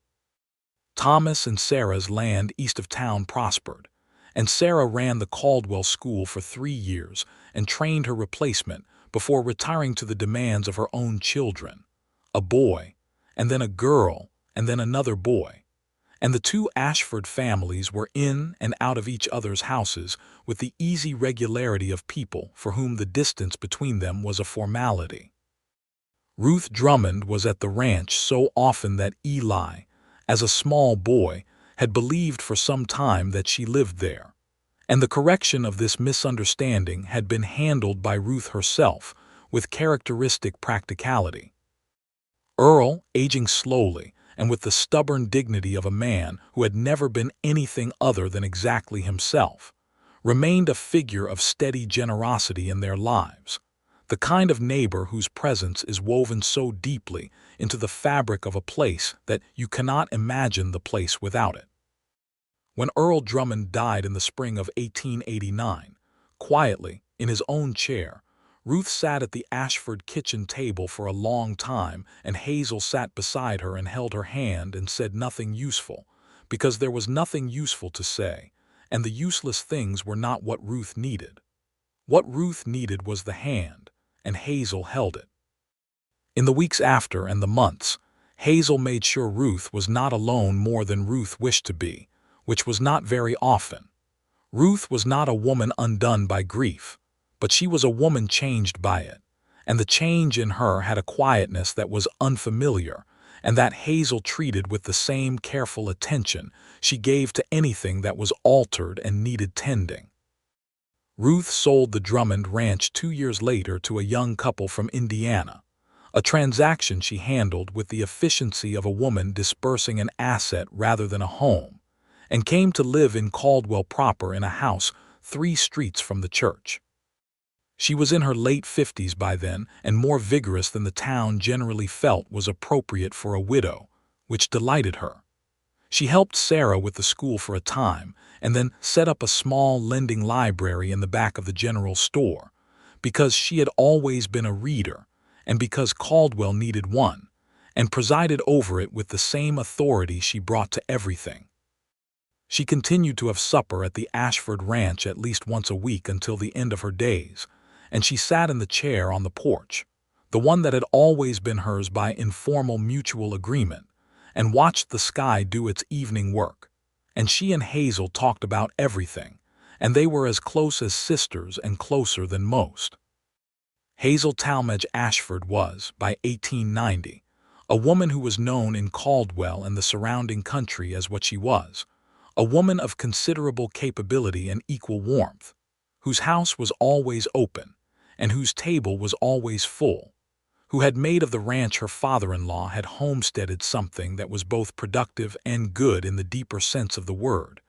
Thomas and Sarah's land east of town prospered, and Sarah ran the Caldwell School for 3 years and trained her replacement before retiring to the demands of her own children, a boy, and then a girl, and then another boy. And the two Ashford families were in and out of each other's houses with the easy regularity of people for whom the distance between them was a formality. Ruth Drummond was at the ranch so often that Eli, as a small boy, had believed for some time that she lived there, and the correction of this misunderstanding had been handled by Ruth herself with characteristic practicality. Earl, aging slowly, and with the stubborn dignity of a man who had never been anything other than exactly himself, remained a figure of steady generosity in their lives, the kind of neighbor whose presence is woven so deeply into the fabric of a place that you cannot imagine the place without it. When Earl Drummond died in the spring of 1889, quietly, in his own chair, Ruth sat at the Ashford kitchen table for a long time, and Hazel sat beside her and held her hand and said nothing useful, because there was nothing useful to say, and the useless things were not what Ruth needed. What Ruth needed was the hand, and Hazel held it. In the weeks after and the months, Hazel made sure Ruth was not alone more than Ruth wished to be, which was not very often. Ruth was not a woman undone by grief, but she was a woman changed by it, and the change in her had a quietness that was unfamiliar, and that Hazel treated with the same careful attention she gave to anything that was altered and needed tending. Ruth sold the Drummond ranch 2 years later to a young couple from Indiana, a transaction she handled with the efficiency of a woman dispersing an asset rather than a home, and came to live in Caldwell proper in a house 3 streets from the church. She was in her late 50s by then and more vigorous than the town generally felt was appropriate for a widow, which delighted her. She helped Sarah with the school for a time and then set up a small lending library in the back of the general store, because she had always been a reader and because Caldwell needed one, and presided over it with the same authority she brought to everything. She continued to have supper at the Ashford ranch at least once a week until the end of her days, and she sat in the chair on the porch, the one that had always been hers by informal mutual agreement, and watched the sky do its evening work, and she and Hazel talked about everything, and they were as close as sisters and closer than most. Hazel Talmadge Ashford was, by 1890, a woman who was known in Caldwell and the surrounding country as what she was, a woman of considerable capability and equal warmth, whose house was always open, and whose table was always full, who had made of the ranch her father-in-law had homesteaded something that was both productive and good in the deeper sense of the word,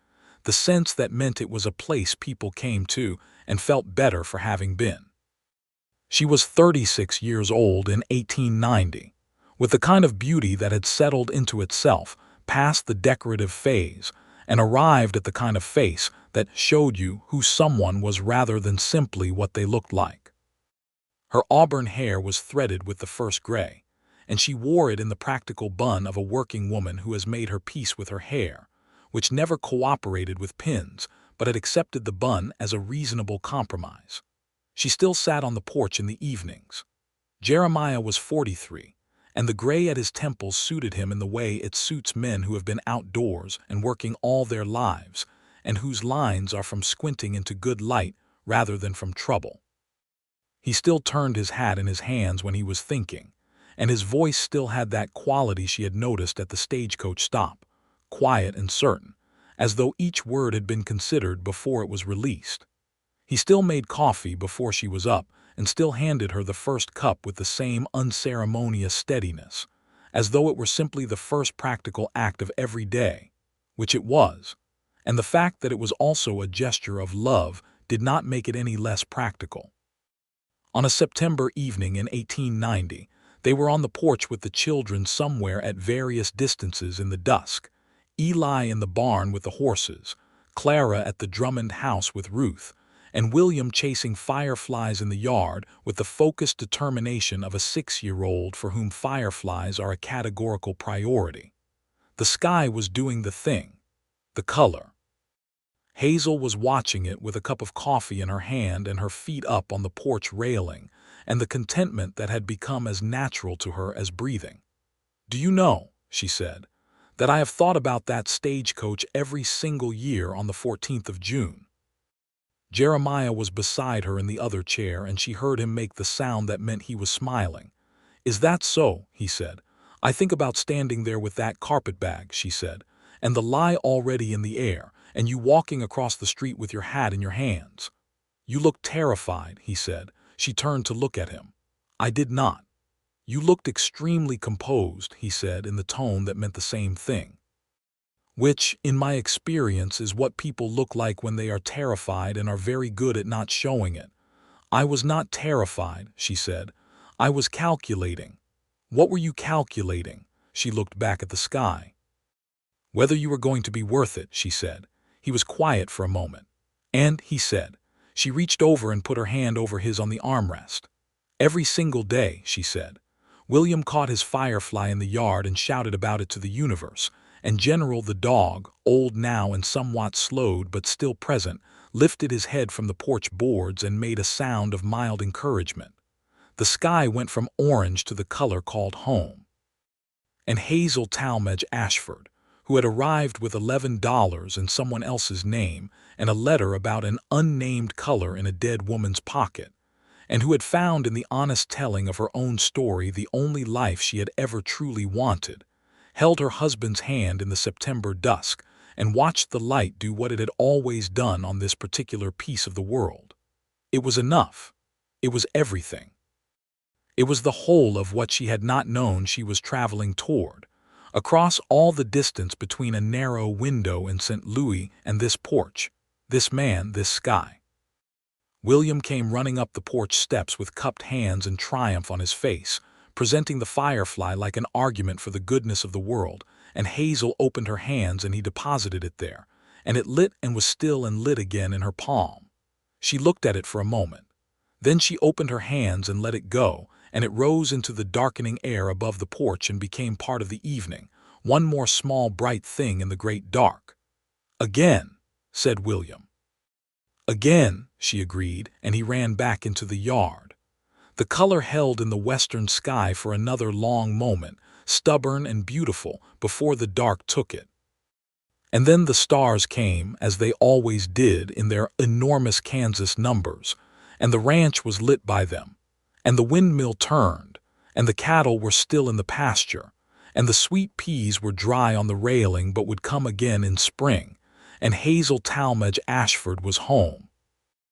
the sense that meant it was a place people came to and felt better for having been. She was 36 years old in 1890, with the kind of beauty that had settled into itself past the decorative phase and arrived at the kind of face that showed you who someone was rather than simply what they looked like. Her auburn hair was threaded with the first gray, and she wore it in the practical bun of a working woman who has made her peace with her hair, which never cooperated with pins but had accepted the bun as a reasonable compromise. She still sat on the porch in the evenings. Jeremiah was 43, and the gray at his temples suited him in the way it suits men who have been outdoors and working all their lives, and whose lines are from squinting into good light rather than from trouble. He still turned his hat in his hands when he was thinking, and his voice still had that quality she had noticed at the stagecoach stop, quiet and certain, as though each word had been considered before it was released. He still made coffee before she was up, and still handed her the first cup with the same unceremonious steadiness, as though it were simply the first practical act of every day, which it was, and the fact that it was also a gesture of love did not make it any less practical. On a September evening in 1890, they were on the porch with the children somewhere at various distances in the dusk, Eli in the barn with the horses, Clara at the Drummond house with Ruth, and William chasing fireflies in the yard with the focused determination of a 6-year-old for whom fireflies are a categorical priority. The sky was doing the thing, the color. Hazel was watching it with a cup of coffee in her hand and her feet up on the porch railing, and the contentment that had become as natural to her as breathing. "Do you know," she said, that I have thought about that stagecoach every single year on the 14th of June. Jeremiah was beside her in the other chair, and she heard him make the sound that meant he was smiling. "Is that so?" he said. "I think about standing there with that carpetbag," she said, "and the lie already in the air, and you walking across the street with your hat in your hands." "You look terrified," he said. She turned to look at him. "I did not." "You looked extremely composed," he said in the tone that meant the same thing. Which, in my experience, is what people look like when they are terrified and are very good at not showing it. "I was not terrified," she said. "I was calculating." "What were you calculating?" She looked back at the sky. "Whether you were going to be worth it," she said. He was quiet for a moment. "And," he said. She reached over and put her hand over his on the armrest. "Every single day," she said. William caught his firefly in the yard and shouted about it to the universe, and General the dog, old now and somewhat slowed but still present, lifted his head from the porch boards and made a sound of mild encouragement. The sky went from orange to the color called home. And Hazel Talmadge Ashford, who had arrived with $11 in someone else's name and a letter about an unnamed color in a dead woman's pocket, and who had found in the honest telling of her own story the only life she had ever truly wanted, held her husband's hand in the September dusk and watched the light do what it had always done on this particular piece of the world. It was enough. It was everything. It was the whole of what she had not known she was traveling toward, across all the distance between a narrow window in St. Louis and this porch, this man, this sky. William came running up the porch steps with cupped hands and triumph on his face, presenting the firefly like an argument for the goodness of the world, and Hazel opened her hands and he deposited it there, and it lit and was still and lit again in her palm. She looked at it for a moment. Then she opened her hands and let it go, and it rose into the darkening air above the porch and became part of the evening, one more small bright thing in the great dark. "Again," said William. "Again," she agreed, and he ran back into the yard. The color held in the western sky for another long moment, stubborn and beautiful, before the dark took it. And then the stars came, as they always did in their enormous Kansas numbers, and the ranch was lit by them, and the windmill turned, and the cattle were still in the pasture, and the sweet peas were dry on the railing but would come again in spring, and Hazel Talmadge Ashford was home.